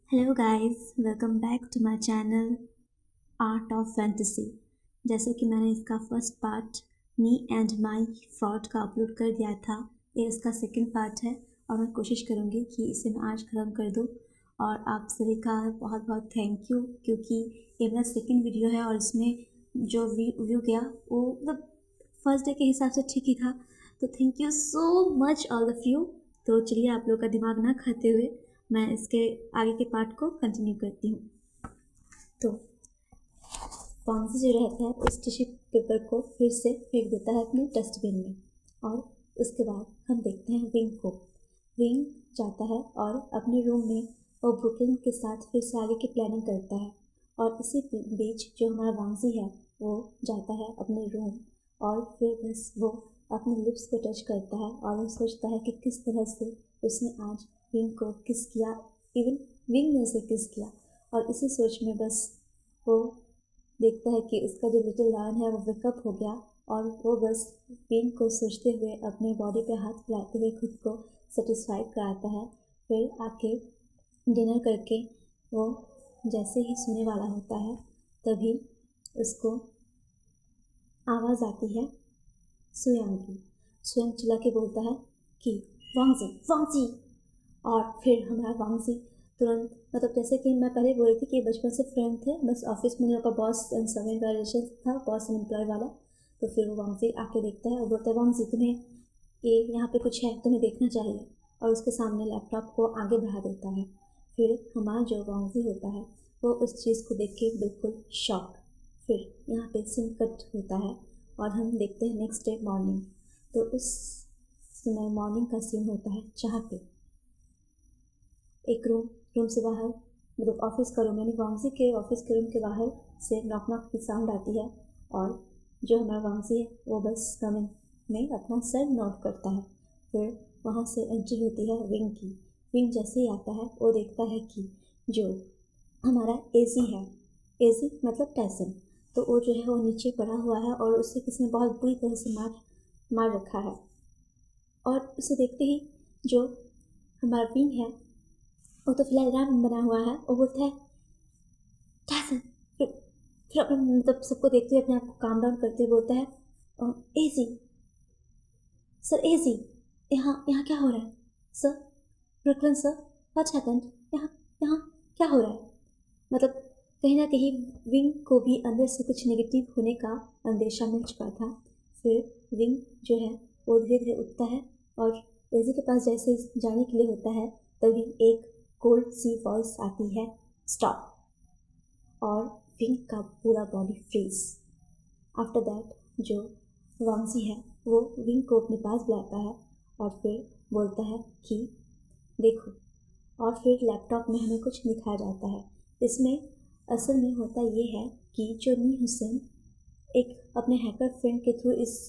Hello guys, welcome back to my channel Art of Fantasy. जैसे कि मैंने इसका first part me and my fraud का upload कर दिया था, ये इसका सेकंड पार्ट है और मैं कोशिश करूँगी कि इसे मैं आज ख़त्म कर दूँ। और आप सभी का बहुत बहुत थैंक यू, क्योंकि ये मेरा सेकंड वीडियो है और इसमें जो व्यू गया वो मतलब फर्स्ट डे के हिसाब से ठीक ही था। तो thank you so much all of you. तो चलिए, आप लोग का दिमाग ना खाते हुए मैं इसके आगे के पार्ट को कंटिन्यू करती हूँ। तो वांगज़ी जो रहता है उस टिश्यू पेपर को फिर से फेंक देता है अपने डस्टबिन में, और उसके बाद हम देखते हैं विंग को। विंग जाता है और अपने रूम में वो ब्रुकलिन के साथ फिर से आगे की प्लानिंग करता है। और इसी बीच जो हमारा वांगज़ी है वो जाता है अपने रूम और फिर बस वो अपने लिप्स को टच करता है और वो सोचता है कि किस तरह से उसने आज विंग को किस किया, इवन विंग ने उसे किस किया। और इसी सोच में बस वो देखता है कि उसका जो लिटिल लायन है वो वेकअप हो गया, और वो बस विंग को सोचते हुए अपने बॉडी पे हाथ फैलाते हुए खुद को सेटिस्फाइड कराता है। फिर आके डिनर करके वो जैसे ही सोने वाला होता है तभी उसको आवाज़ आती है सुयांग की। सुयांग चिल्ला के बोलता है कि वांगज़ी वांगज़ी। और फिर हमारा वांगज़ी तुरंत, मतलब जैसे कि मैं पहले बोल रही थी कि बचपन से फ्रेंड थे, बस ऑफिस में लोग का बॉस एंड सर्वेंट वाला रिलेशन था, बॉस एंड एम्प्लॉय वाला। तो फिर वो वांगज़ी आके देखता है और बोलता है वांगज़ी तुम्हें ये यहाँ पे कुछ है, तुम्हें देखना चाहिए। और उसके सामने लैपटॉप को आगे बढ़ा देता है। फिर हमारा जो वांगज़ी होता है वो उस चीज़ को देख के बिल्कुल शॉक। फिर यहाँ पे सीन कट होता है और हम देखते हैं नेक्स्ट डे मॉर्निंग। तो उस समय मॉर्निंग का सीन होता है जहाँ पे एक रूम से बाहर, मतलब ऑफिस का रूम, यानी वांगज़ी के ऑफिस के रूम के बाहर से नॉक नॉक की साउंड आती है। और जो हमारा वांगज़ी है वो बस कमिंग में अपना सर नोट करता है। फिर वहाँ से एंट्री होती है विंग की। विंग जैसे ही आता है वो देखता है कि जो हमारा एजी है, एजी मतलब टाइसन, तो वो जो है वो नीचे पड़ा हुआ है और उससे किसी ने बहुत बुरी तरह से मार रखा है। और उसे देखते ही जो हमारा विंग है वो तो फिलहाल राम बना हुआ है, वो बोलता है टाइसन। फिर अपने मतलब सबको देखते हुए अपने आप को काम डाउन करते हुए बोलता है एजी सर, एजी यहाँ यहाँ क्या हो रहा है sir? Brooklyn sir, what's happened? यहाँ यहाँ क्या हो रहा है? मतलब कहीं ना कहीं विंग को भी अंदर से कुछ नेगेटिव होने का अंदेशा मिल चुका था। फिर विंग जो है वो धीरे धीरे उठता है और एजी के पास जैसे जाने के लिए होता है तभी एक कोल्ड सी वॉइस आती है, स्टॉप। और विंग का पूरा बॉडी फ्रीज। आफ्टर दैट जो वांगज़ी है वो विंग को अपने पास बुलाता है और फिर बोलता है कि देखो। और फिर लैपटॉप में हमें कुछ दिखाया जाता है। इसमें असल में होता ये है कि जो नी हुसैन एक अपने हैकर फ्रेंड के थ्रू इस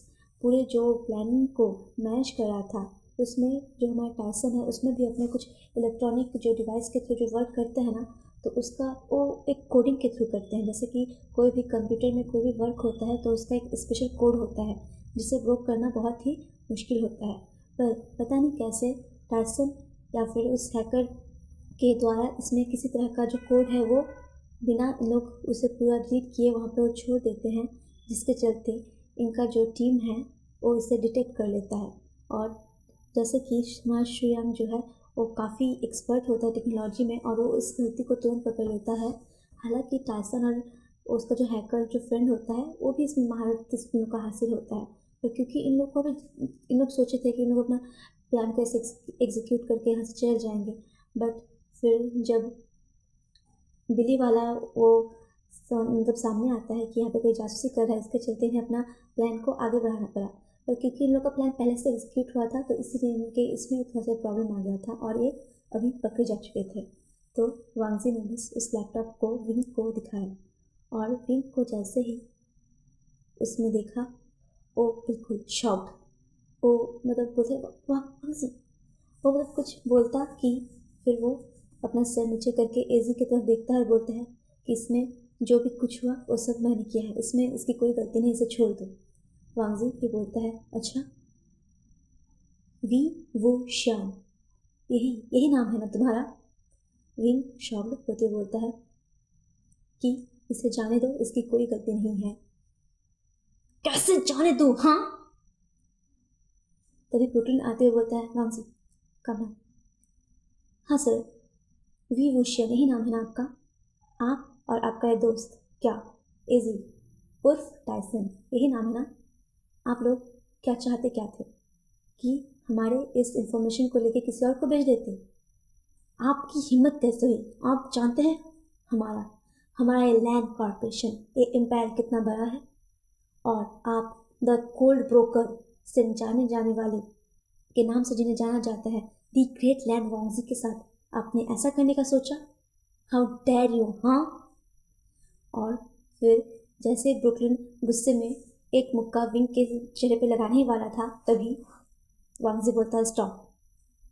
पूरे जो प्लानिंग को मैनेज कर रहा था, उसमें जो हमारा टाइसन है उसमें भी अपने कुछ इलेक्ट्रॉनिक जो डिवाइस के थ्रू जो वर्क करते हैं ना, तो उसका वो एक कोडिंग के थ्रू करते हैं। जैसे कि कोई भी कंप्यूटर में कोई भी वर्क होता है तो उसका एक स्पेशल कोड होता है जिसे ब्रोक करना बहुत ही मुश्किल होता है। पर पता नहीं कैसे टाइसन या फिर उस हैकर के द्वारा इसमें किसी तरह का जो कोड है वो बिना लोग उसे पूरा रीड किए वहाँ पे वो छोड़ देते हैं, जिसके चलते इनका जो टीम है वो इसे डिटेक्ट कर लेता है। और जैसे कि हमारा शुयांग जो है वो काफ़ी एक्सपर्ट होता है टेक्नोलॉजी में और वो इस गलती को तुरंत पकड़ लेता है। हालांकि टाइसन और उसका जो हैकर जो फ्रेंड होता है वो भी इसमें महारत इस लोग का हासिल होता है। तो क्योंकि इन लोग को भी, इन लोग सोचे थे कि इन लोग अपना प्लान को ऐसे एग्जीक्यूट करके यहाँ से चल जाएंगे, बट फिर जब बिली वाला वो मतलब सामने आता है कि यहाँ पे कोई जासूसी कर रहा है, इसके चलते इन्हें अपना प्लान को आगे बढ़ाना पड़ा। पर क्योंकि इन लोग का प्लान पहले से एग्जीक्यूट हुआ था तो इसीलिए इनके इसमें थोड़ा सा प्रॉब्लम आ गया था और ये अभी पकड़े जा चुके थे। तो वांगज़ी ने बस उस लैपटॉप को विंग को दिखाया और विंग को जैसे ही उसने देखा वो बिल्कुल शॉक्ड। वो मतलब बोलते वाह वांगज़ी, वो मतलब कुछ बोलता कि फिर वो अपना सर नीचे करके एजी की तरफ देखता है और बोलता है कि इसमें जो भी कुछ हुआ वो सब मैंने किया है, इसमें इसकी कोई गलती नहीं, इसे छोड़ दो। वांगज़ी फिर बोलता है अच्छा, वी वो श्याम, यही यही नाम है ना तुम्हारा? विंग शॉक्ड होते बोलता है कि इसे जाने दो, इसकी कोई गलती नहीं है। कैसे जाने दो? हाँ। तभी ब्रुकलिन आते हुए बोलता है, वांगजी कम ऑन। हाँ सर, वी वुशिया यही नाम है ना आपका? आप और आपका ये दोस्त, क्या एजी उर्फ टाइसन, यही नाम है ना? आप लोग क्या चाहते क्या थे कि हमारे इस इंफॉर्मेशन को लेके किसी और को भेज देते? आपकी हिम्मत कैसे हुई? आप जानते हैं हमारा हमारा ये लैंड कॉर्पोरेशन, ये एम्पायर कितना बड़ा है? और आप द कोल्ड ब्रोकर से जाने जाने वाले के नाम से जिन्हें जाना जाता है, दी ग्रेट लैंड वांगजी के साथ आपने ऐसा करने का सोचा? How dare you! हाँ। और फिर जैसे ब्रुकलिन गुस्से में एक मुक्का विंग के चेहरे पे लगाने ही वाला था, तभी वांगजी बोलता है, स्टॉप,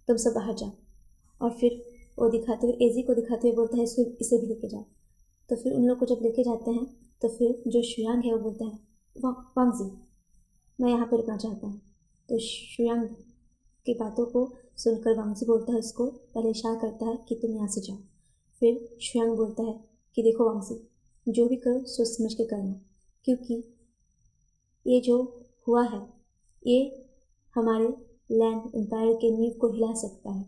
तुम सब बाहर जाओ। और फिर वो दिखाते हुए, एजी को दिखाते हुए बोलता है, इसको इसे भी लेके जाओ। तो फिर उन लोग को जब लेके जाते हैं तो फिर जो शुयांग है वो बोलता है, वांगजी मैं यहाँ पे रुकना चाहता हूँ। तो शुयांग की बातों को सुनकर वांगजी बोलता है, उसको पहले इशारा करता है कि तुम यहाँ से जाओ। फिर शुयांग बोलता है कि देखो वांगजी, जो भी करो सोच समझ के करना, क्योंकि ये जो हुआ है ये हमारे लैंड एम्पायर के नींव को हिला सकता है।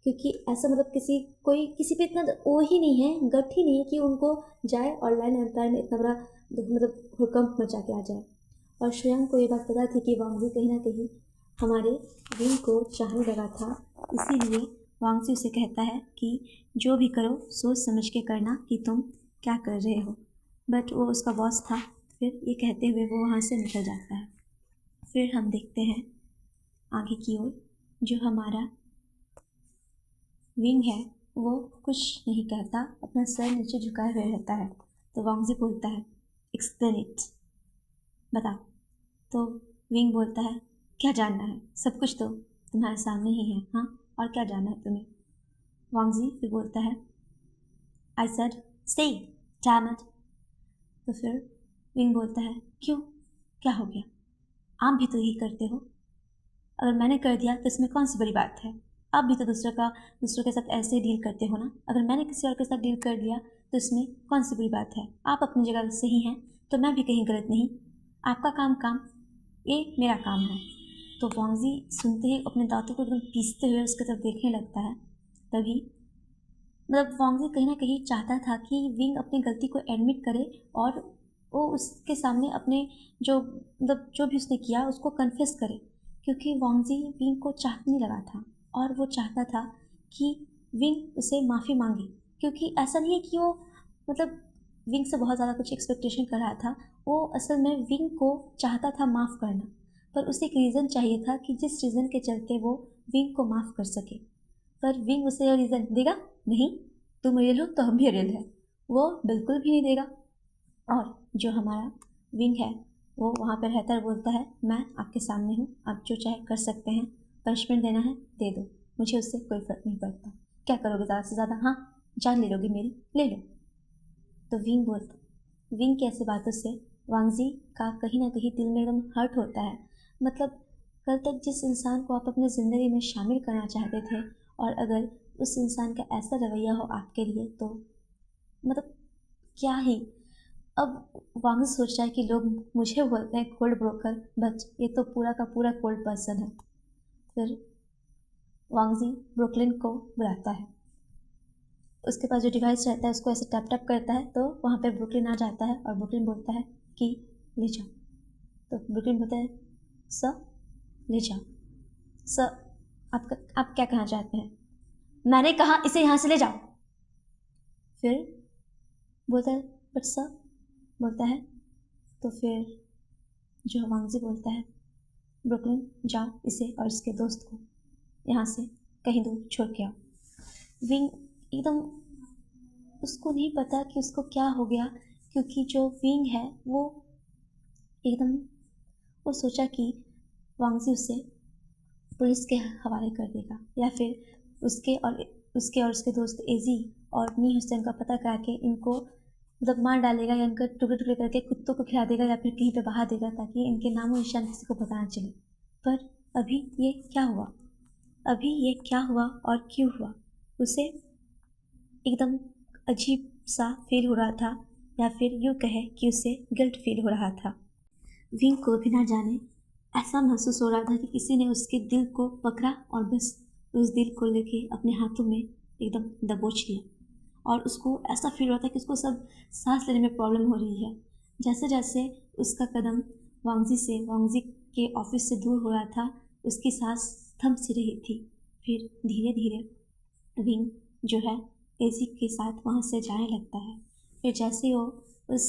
क्योंकि ऐसा मतलब किसी पे इतना वो ही नहीं है, गट ही नहीं है कि उनको जाए और लैंड एम्पायर में इतना बड़ा मतलब भूकंप मचा के आ जाए। और शुयांग को ये बात पता थी कि वांगजी कहीं ना कहीं हमारे विंग को चाहने लगा था, इसीलिए वांगजी उसे कहता है कि जो भी करो सोच समझ के करना कि तुम क्या कर रहे हो। बट वो उसका बॉस था। फिर ये कहते हुए वो वहाँ से निकल जाता है। फिर हम देखते हैं आगे की ओर, जो हमारा विंग है वो कुछ नहीं कहता, अपना सर नीचे झुकाए हुए रहता है। तो वांगजी बोलता है, एक्सप्लेन इट, बता। तो विंग बोलता है, क्या जानना है? सब कुछ तो तुम्हारे सामने ही है, हाँ, और क्या जानना है तुम्हें? वांगजी फिर बोलता है, I said stay, damn it. तो फिर विंग बोलता है, क्यों, क्या हो गया? आप भी तो यही करते हो। अगर मैंने कर दिया तो इसमें कौन सी बड़ी बात है? आप भी तो दूसरों के साथ ऐसे डील करते हो ना। अगर मैंने किसी और के साथ डील कर लिया तो इसमें कौन सी बड़ी बात है? आप अपनी जगह सही हैं तो मैं भी कहीं गलत नहीं। आपका काम काम, ये मेरा काम है। तो वांगजी सुनते ही अपने दांतों को एकदम पीसते हुए उसकी तरफ देखने लगता है। तभी मतलब वांगजी कहीं ना कहीं चाहता था कि विंग अपनी गलती को एडमिट करे और वो उसके सामने अपने जो भी उसने किया उसको कन्फेस करे, क्योंकि वांगजी विंग को चाहने लगा था और वो चाहता था कि विंग उसे माफ़ी मांगे। क्योंकि ऐसा नहीं है कि वो मतलब विंग से बहुत ज़्यादा कुछ एक्सपेक्टेशन कर रहा था, वो असल में विंग को चाहता था माफ़ करना, पर उसे एक रीज़न चाहिए था कि जिस रीज़न के चलते वो विंग को माफ़ कर सके। पर विंग उसे यह रीज़न देगा नहीं, तुम रियल हो तो हम भी रियल है, वो बिल्कुल भी नहीं देगा। और जो हमारा विंग है वो वहाँ पर रहता है, बोलता है, मैं आपके सामने हूँ, आप जो चाहे कर सकते हैं, पनिशमेंट देना है दे दो, मुझे उससे कोई फ़र्क नहीं पड़ता। क्या करोगे ज़्यादा से ज़्यादा? हाँ, जान ले लोगे मेरी, ले लो। तो विंग की ऐसी बातों से वांगजी का कहीं ना कहीं दिल में एकदम हर्ट होता है। मतलब कल तक जिस इंसान को आप अपनी ज़िंदगी में शामिल करना चाहते थे, और अगर उस इंसान का ऐसा रवैया हो आपके लिए, तो मतलब क्या ही। अब वांगजी सोच रहा है कि लोग मुझे बोलते हैं कोल्ड ब्रोकर, बट ये तो पूरा का पूरा कोल्ड पर्सन है। फिर वांगजी ब्रुकलिन को बुलाता है, उसके पास जो डिवाइस रहता है उसको ऐसे टैप टैप करता है तो वहाँ पे ब्रुकलिन आ जाता है और ब्रुकलिन बोलता है कि ले जाओ। तो ब्रुकलिन बोलता है, सर ले जाओ। सर आप क्या कहना चाहते हैं? मैंने कहा इसे यहाँ से ले जाओ। फिर बोलता है, बट सर, बोलता है। तो फिर जो वांगजी बोलता है, ब्रुकलिन जाओ इसे और इसके दोस्त को यहाँ से कहीं दूर छोड़ के आओ। विंग एकदम, उसको नहीं पता कि उसको क्या हो गया, क्योंकि जो विंग है वो एकदम, वो सोचा कि वांगजी उसे पुलिस के हवाले कर देगा, या फिर उसके और उसके दोस्त एजी और नी हुसैन का पता करा के इनको मतलब मार डालेगा, या इनका टुकड़े टुकड़े करके कुत्तों को खिला देगा, या फिर कहीं पे बहा देगा, ताकि इनके नामो निशान किसी को पता ना चले। पर अभी ये क्या हुआ और क्यों हुआ, उसे एकदम अजीब सा फील हो रहा था, या फिर यूँ कहे कि उसे गिल्ट फील हो रहा था। विंग को भी ना जाने ऐसा महसूस हो रहा था कि किसी ने उसके दिल को पकड़ा और बस उस दिल को लेके अपने हाथों में एकदम दबोच लिया। और उसको ऐसा फील हो रहा था कि उसको सब सांस लेने में प्रॉब्लम हो रही है। जैसे जैसे उसका कदम वांगजी के ऑफिस से दूर हो रहा था, उसकी सांस थम सी रही थी। फिर धीरे धीरे विंग जो है एजी के साथ वहाँ से जाने लगता है। फिर जैसे वो उस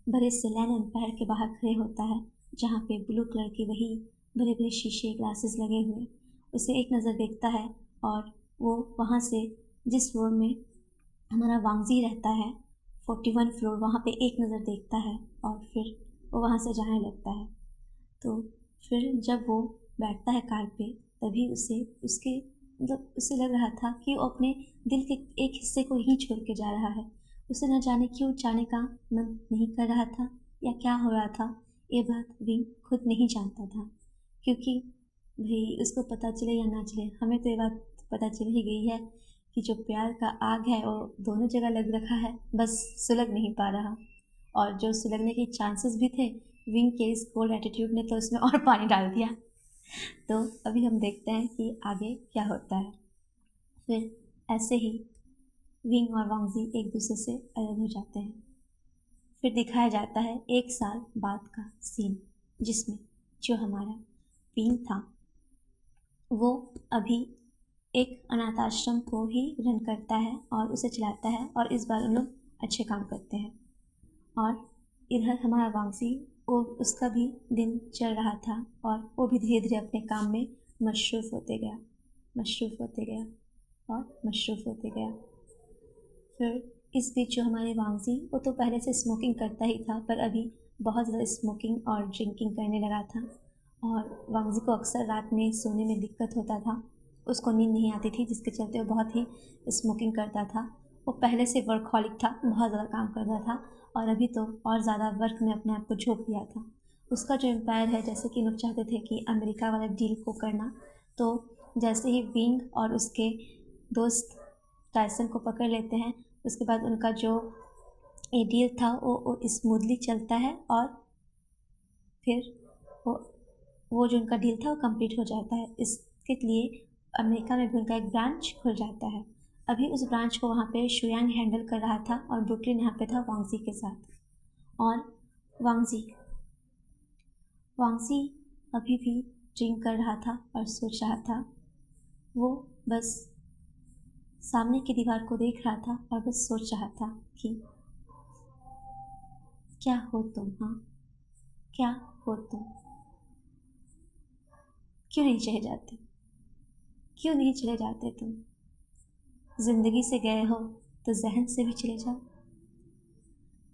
बड़े से लैंड एम्पायर के बाहर खड़े होता है, जहाँ पे ब्लू कलर के वही बड़े बड़े शीशे ग्लासेस लगे हुए, उसे एक नज़र देखता है और वो वहाँ से जिस फ्लोर में हमारा वांगजी रहता है 41 फ्लोर, वहाँ पे एक नज़र देखता है और फिर वो वहाँ से जाने लगता है। तो फिर जब वो बैठता है कार पे, तभी उसके मतलब उसे लग रहा था कि वो अपने दिल के एक हिस्से को ही छोड़ के जा रहा है। उसे न जाने क्यों जाने का मन नहीं कर रहा था या क्या हो रहा था, ये बात विंग खुद नहीं जानता था। क्योंकि भाई उसको पता चले या ना चले, हमें तो ये बात पता चल ही गई है कि जो प्यार का आग है वो दोनों जगह लग रखा है, बस सुलग नहीं पा रहा। और जो सुलगने के चांसेस भी थे, विंग के इस कोल्ड एटीट्यूड ने तो उसमें और पानी डाल दिया। तो अभी हम देखते हैं कि आगे क्या होता है। फिर ऐसे ही विंग और वांगजी एक दूसरे से अलग हो जाते हैं। फिर दिखाया जाता है 1 साल बाद का सीन, जिसमें जो हमारा विंग था वो अभी एक अनाथ आश्रम को ही रन करता है और उसे चलाता है, और इस बार उन लोग अच्छे काम करते हैं। और इधर हमारा वांगजी, वो उसका भी दिन चल रहा था और वो भी धीरे धीरे अपने काम में मशरूफ़ होते गया और मशरूफ़ होते गया। फिर इस बीच जो हमारे वांगजी, वो तो पहले से स्मोकिंग करता ही था, पर अभी बहुत ज़्यादा स्मोकिंग और ड्रिंकिंग करने लगा था। और वांगजी को अक्सर रात में सोने में दिक्कत होता था, उसको नींद नहीं आती थी, जिसके चलते वो बहुत ही स्मोकिंग करता था। वो पहले से वर्कहॉलिक था, बहुत ज़्यादा काम करता था और अभी तो और ज़्यादा वर्क में अपने आप को झोंक दिया था। उसका जो एम्पायर है, जैसे कि लोग चाहते थे कि अमेरिका वाला डील को करना, तो जैसे ही विंग और उसके दोस्त टायसन को पकड़ लेते हैं, उसके बाद उनका जो ये डील था वो स्मूथली चलता है और फिर वो जो उनका डील था वो कंप्लीट हो जाता है। इसके लिए अमेरिका में भी उनका एक ब्रांच खुल जाता है। अभी उस ब्रांच को वहाँ पे शुयांग हैंडल कर रहा था और ब्रुकलिन यहाँ पे था वांगजी के साथ। और वांगजी अभी भी ड्रिंक कर रहा था और सोच रहा था। वो बस सामने की दीवार को देख रहा था और बस सोच रहा था कि क्या हो तुम, हाँ क्या हो तुम, क्यों नहीं चले जाते, क्यों नहीं चले जाते तुम? जिंदगी से गए हो तो जहन से भी चले जाओ,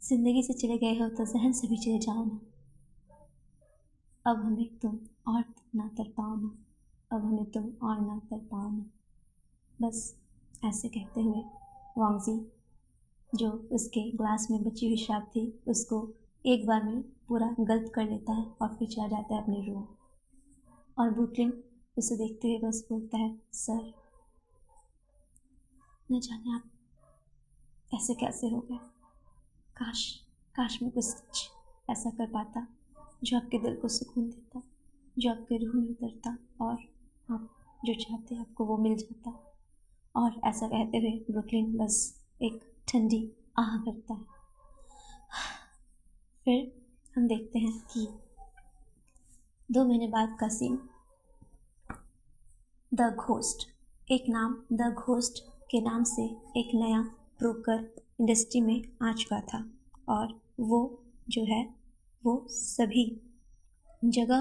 जिंदगी से चले गए हो तो जहन से भी चले जाओ ना। अब हमें तुम और ना तड़पाओ ना, अब हमें तुम और ना तड़पाओ ना। बस ऐसे कहते हुए वांगजी, जो उसके ग्लास में बची हुई शराब थी, उसको एक बार में पूरा गल्प कर लेता है और फिर चला जाता है अपने रूम। और ब्रुकलिन उसे देखते हुए बस बोलता है, सर न जाने आप ऐसे कैसे हो गए। काश मैं कुछ ऐसा कर पाता जो आपके दिल को सुकून देता, जो आपके रूह में उतरता और आप जो चाहते आपको वो मिल जाता। और ऐसा कहते हुए ब्रुकलिन बस एक ठंडी आह भरता है। फिर हम देखते हैं कि 2 महीने बाद का सीन। द घोस्ट, एक नाम द घोस्ट के नाम से एक नया ब्रोकर इंडस्ट्री में आ चुका था और वो जो है वो सभी जगह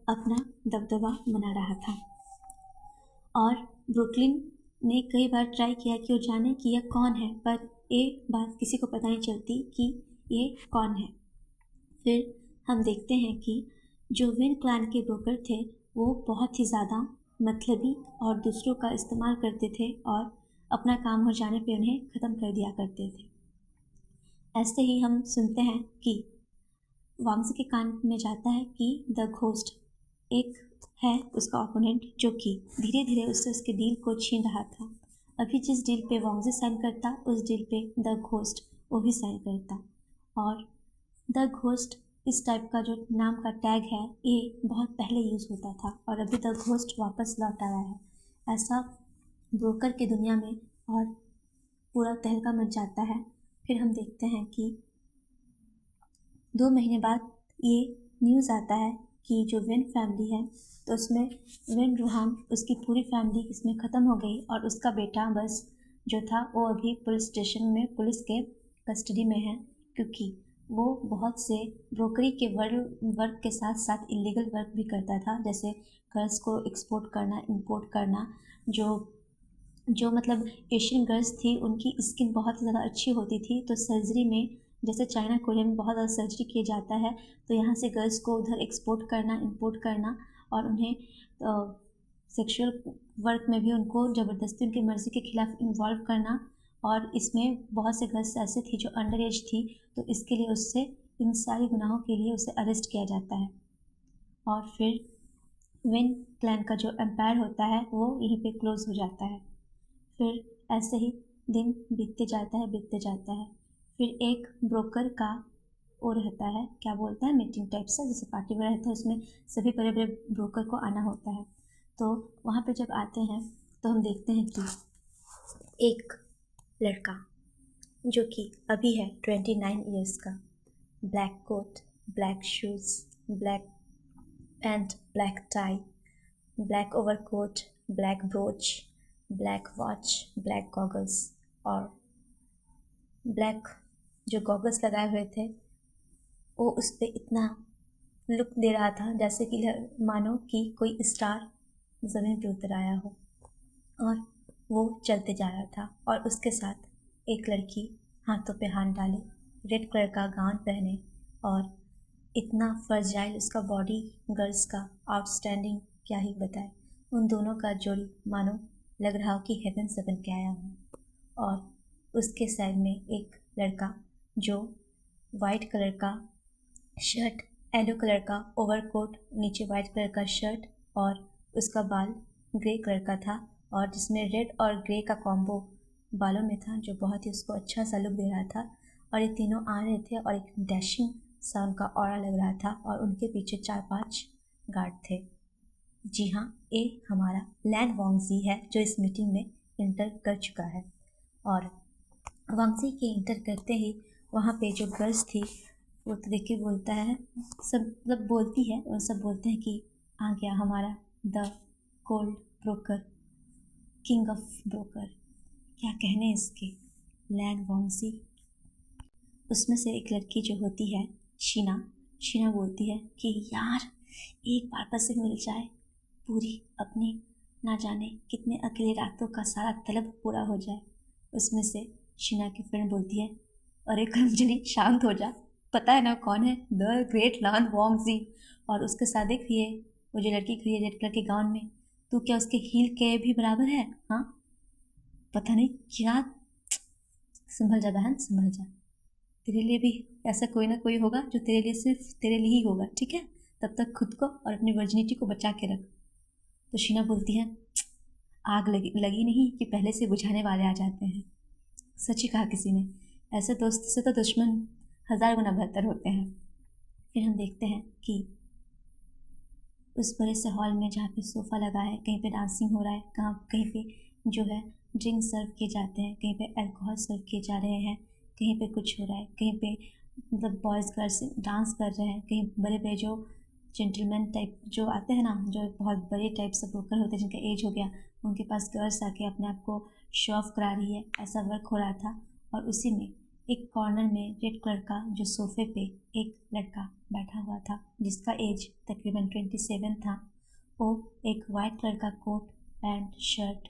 अपना दबदबा बना रहा था। और ब्रुकलिन ने कई बार ट्राई किया कि वो जाने कि यह कौन है, पर ये बात किसी को पता नहीं चलती कि ये कौन है। फिर हम देखते हैं कि जो विन क्लैन के ब्रोकर थे वो बहुत ही ज़्यादा मतलबी और दूसरों का इस्तेमाल करते थे और अपना काम हो जाने पे उन्हें ख़त्म कर दिया करते थे। ऐसे ही हम सुनते हैं कि वांगजी के कान में जाता है कि द घोस्ट एक है उसका ओपोनेंट, जो कि धीरे धीरे उससे उसके डील को छीन रहा था। अभी जिस डील पे वांगजी साइन करता उस डील पे द घोस्ट वो भी साइन करता। और द घोस्ट इस टाइप का जो नाम का टैग है ये बहुत पहले यूज़ होता था और अभी द घोस्ट वापस लौट आया है, ऐसा ब्रोकर की दुनिया में और पूरा तहलका मच जाता है। फिर हम देखते हैं कि 2 महीने बाद ये न्यूज़ आता है कि जो वेन फैमिली है तो उसमें वेन रूहान उसकी पूरी फैमिली इसमें ख़त्म हो गई और उसका बेटा बस जो था वो अभी पुलिस स्टेशन में पुलिस के कस्टडी में है, क्योंकि वो बहुत से ब्रोकरी के वर्क के साथ साथ इलीगल वर्क भी करता था, जैसे गर्ल्स को एक्सपोर्ट करना, इंपोर्ट करना। जो मतलब एशियन गर्ल्स थी उनकी स्किन बहुत ज़्यादा अच्छी होती थी, तो सर्जरी में जैसे चाइना कोरिया में बहुत ज़्यादा सर्जरी किया जाता है, तो यहाँ से गर्ल्स को उधर एक्सपोर्ट करना, इंपोर्ट करना और उन्हें सेक्सुअल वर्क में भी उनको ज़बरदस्ती उनकी मर्ज़ी के खिलाफ इन्वॉल्व करना। और इसमें बहुत से गर्ल्स ऐसे थी जो अंडर एज थी, तो इसके लिए उससे इन सारे गुनाहों के लिए उसे अरेस्ट किया जाता है। और फिर वेन क्लैन का जो एम्पायर होता है वो यहीं पे क्लोज़ हो जाता है। फिर ऐसे ही दिन बीतते जाता है। फिर एक ब्रोकर का वो रहता है, क्या बोलते हैं, मीटिंग टाइप से, जैसे पार्टी वगैरह रहता है, उसमें सभी बड़े बड़े ब्रोकर को आना होता है। तो वहाँ पे जब आते हैं तो हम देखते हैं कि एक लड़का जो कि अभी है 29 ईयर्स का, black coat, black shoes, black pant, black tie, black overcoat, black brooch, black watch, black goggles और ब्लैक जो गॉगल्स लगाए हुए थे वो उस पर इतना लुक दे रहा था जैसे कि मानो कि कोई स्टार ज़मीन पर उतर आया हो। और वो चलते जा रहा था और उसके साथ एक लड़की हाथों पे हाथ डाले, रेड कलर का गाउन पहने और इतना फर्जाइल उसका बॉडी, गर्ल्स का आउटस्टैंडिंग, क्या ही बताए। उन दोनों का जोड़ी मानो लग रहा हो कि हेवन से बन के आया हो। और उसके साइड में एक लड़का जो वाइट कलर का शर्ट, येलो कलर का ओवरकोट, नीचे वाइट कलर का शर्ट और उसका बाल ग्रे कलर का था और जिसमें रेड और ग्रे का कॉम्बो बालों में था, जो बहुत ही उसको अच्छा सा लुक दे रहा था। और ये तीनों आ रहे थे और एक डैशिंग सा उनका ऑरा लग रहा था और उनके पीछे 4-5 गार्ड थे। जी हाँ, ये हमारा लैन वांगजी है जो इस मीटिंग में इंटर कर चुका है। और वांगजी के इंटर करते ही वहाँ पे जो गर्ल्स थी वो तो देख के बोलता है, सब मतलब बोलती है और सब बोलते हैं कि आ गया हमारा the gold broker, king of broker, क्या कहने इसके, लैन वांगजी। उसमें से एक लड़की जो होती है शीना बोलती है कि यार एक बार बस से मिल जाए, पूरी अपनी ना जाने कितने अकेले रातों का सारा तलब पूरा हो जाए। उसमें से शीना की फ्रेंड बोलती है, अरे कर्मजनी शांत हो जा, पता है ना कौन है, द ग्रेट लैन वांगजी। और उसके साथ देख रही है वो जो लड़की खड़ी है रेड कलर के गाउन में, तू क्या उसके हील के भी बराबर है? हाँ, पता नहीं क्या, संभल जा बहन, संभल जा, तेरे लिए भी ऐसा कोई ना कोई होगा जो तेरे लिए सिर्फ तेरे लिए ही होगा, ठीक है? तब तक खुद को और अपनी वर्जिनिटी को बचा के रख। तो शीना बोलती है, आग लगी नहीं कि पहले से बुझाने वाले आ जाते हैं। सच ही कहा किसी ने, ऐसे दोस्त से तो दुश्मन 1000 गुना बेहतर होते हैं। फिर हम देखते हैं कि उस बड़े से हॉल में जहाँ पे सोफ़ा लगा है, कहीं पे डांसिंग हो रहा है, कहीं पे जो है ड्रिंक सर्व किए जाते हैं, कहीं पे अल्कोहल सर्व किए जा रहे हैं, कहीं पे कुछ हो रहा है, कहीं पे मतलब बॉयज़ गर्ल्स डांस कर रहे हैं, कहीं बड़े बड़े जो जेंटलमैन टाइप जो आते हैं ना, जो बहुत बड़े टाइप से ब्रोकर होते हैं जिनका एज हो गया, उनके पास गर्ल्स आके अपने आप को शो ऑफ करा रही है, ऐसा वर्क हो रहा था। और उसी में एक कॉर्नर में रेड कलर का जो सोफ़े पे एक लड़का बैठा हुआ था जिसका एज तकरीबन 27 था। वो एक वाइट कलर का कोट पैंट शर्ट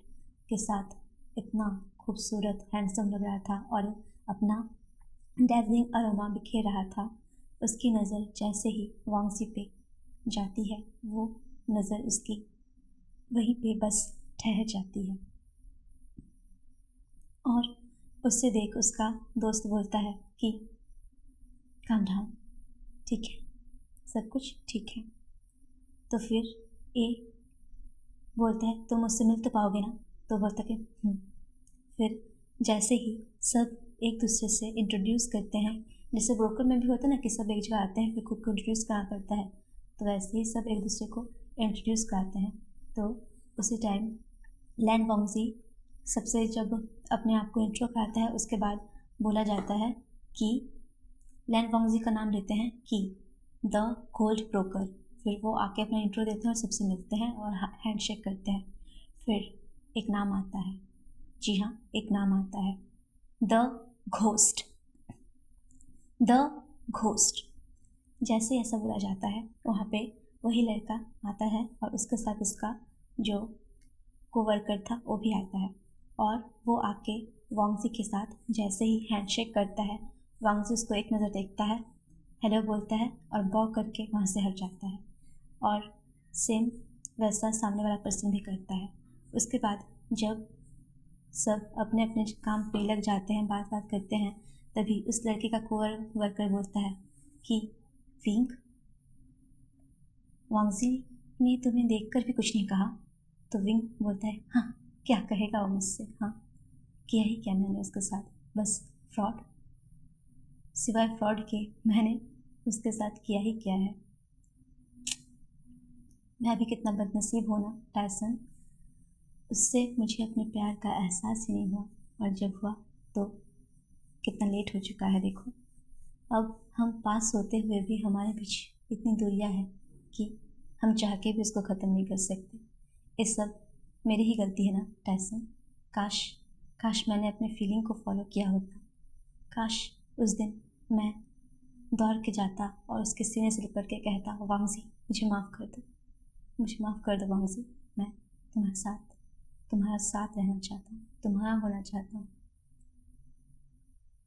के साथ इतना खूबसूरत हैंडसम लग रहा था और अपना डेवलिंग अरोमा बिखेर रहा था। उसकी नज़र जैसे ही वांगजी पे जाती है वो नज़र उसकी वहीं पे बस ठहर जाती है। और उससे देख उसका दोस्त बोलता है कि काम डाउन, ठीक है, सब कुछ ठीक है। तो फिर ए बोलता है, तुम मुझसे मिल तो पाओगे ना? तो बोलता कि फिर जैसे ही सब एक दूसरे से इंट्रोड्यूस करते हैं, जैसे ब्रोकर में भी होता है ना कि सब एक जगह आते हैं फिर खुद को इंट्रोड्यूस करना पड़ता है, तो वैसे ही सब एक दूसरे को इंट्रोड्यूस कराते हैं। तो उसी टाइम लैन वॉन्गजी सबसे जब अपने आप को इंट्रो कराता है उसके बाद बोला जाता है कि लैन वॉन्गजी का नाम लेते हैं कि द गोल्ड ब्रोकर। फिर वो आके अपना इंट्रो देते हैं और सबसे मिलते हैं और हैंडशेक करते हैं। फिर एक नाम आता है, जी हाँ एक नाम आता है, द घोस्ट। द घोस्ट जैसे ऐसा बोला जाता है वहाँ पे वही लड़का आता है और उसके साथ उसका जो कोवर्कर था वो भी आता है और वो आके वांगजी के साथ जैसे ही हैंडशेक करता है, वांगजी उसको एक नज़र देखता है, हेलो बोलता है और बॉ करके वहाँ से हट जाता है और सेम वैसा सामने वाला पर्सन भी करता है। उसके बाद जब सब अपने अपने काम पे लग जाते हैं, बात बात करते हैं, तभी उस लड़के का कोवर्कर बोलता है कि विंग, वांगजी ने तुम्हें देखकर भी कुछ नहीं कहा। तो विंग बोलता है हाँ क्या कहेगा वो मुझसे, हाँ किया ही क्या मैंने उसके साथ, बस फ्रॉड, सिवाय फ्रॉड के मैंने उसके साथ किया ही क्या है। मैं भी कितना बदनसीब हूँ ना टायसन, उससे मुझे अपने प्यार का एहसास ही नहीं हुआ और जब हुआ तो कितना लेट हो चुका है। देखो अब हम पास होते हुए भी हमारे बीच इतनी दूरियां हैं कि हम चाह के भी उसको ख़त्म नहीं कर सकते। ये सब मेरी ही गलती है ना टायसन। काश मैंने अपने फीलिंग को फॉलो किया होता। काश उस दिन मैं दौड़ के जाता और उसके सीने से लिपट के कहता वांगजी मुझे माफ़ कर दो, मुझे माफ़ कर दो वांगजी, मैं तुम्हारा साथ रहना चाहता हूँ, तुम्हारा होना चाहता हूँ।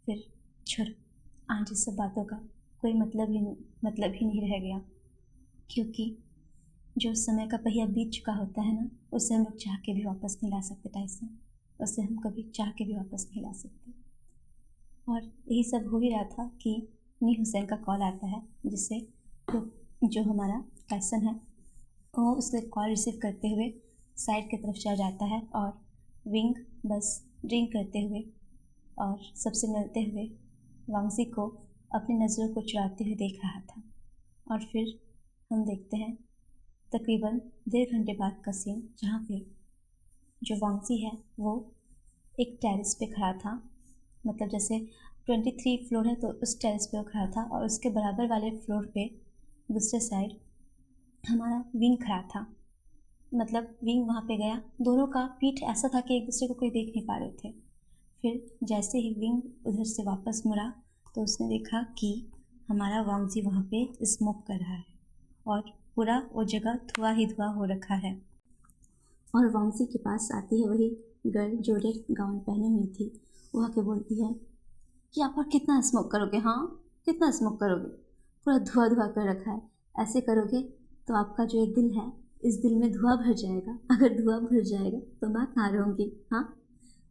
फिर छोड़ो, आज इस सब बातों का कोई मतलब ही नहीं रह गया, क्योंकि जो समय का पहिया बीत चुका होता है ना उसे हम लोग चाह के भी वापस नहीं ला सकते टायसन, उसे हम कभी चाह के भी वापस नहीं ला सकते। और यही सब हो ही रहा था कि नी हुसैन का कॉल आता है, जिससे जो हमारा टायसन है वो उससे कॉल रिसीव करते हुए साइड की तरफ चला जाता है और विंग बस ड्रिंक करते हुए और सबसे मिलते हुए वांगजी को अपनी नज़रों को चुराते हुए देख रहा था। और फिर हम देखते हैं तकरीबन 1.5 घंटे बाद का सीन, जहाँ पे जो वांगजी है वो एक टेरेस पे खड़ा था, मतलब जैसे 23 फ्लोर है तो उस टेरेस पे वो खड़ा था और उसके बराबर वाले फ्लोर पे दूसरे साइड हमारा विंग खड़ा था। मतलब विंग वहाँ पे गया, दोनों का पीठ ऐसा था कि एक दूसरे को कोई देख नहीं पा रहे थे। फिर जैसे ही विंग उधर से वापस मुड़ा तो उसने देखा कि हमारा वांगजी वहाँ पे स्मोक कर रहा है और पूरा वो जगह धुआं ही धुआं हो रखा है। और वांगजी के पास आती है वही गर्ल जो रेड गाउन पहनी हुई थी। वो आके बोलती है कि आप और कितना स्मोक करोगे, हाँ कितना स्मोक करोगे, पूरा धुआं धुआं कर रखा है, ऐसे करोगे तो आपका जो ये दिल है इस दिल में धुआं भर जाएगा, अगर धुआं भर जाएगा तो मैं कहाँ रहूँगी, हाँ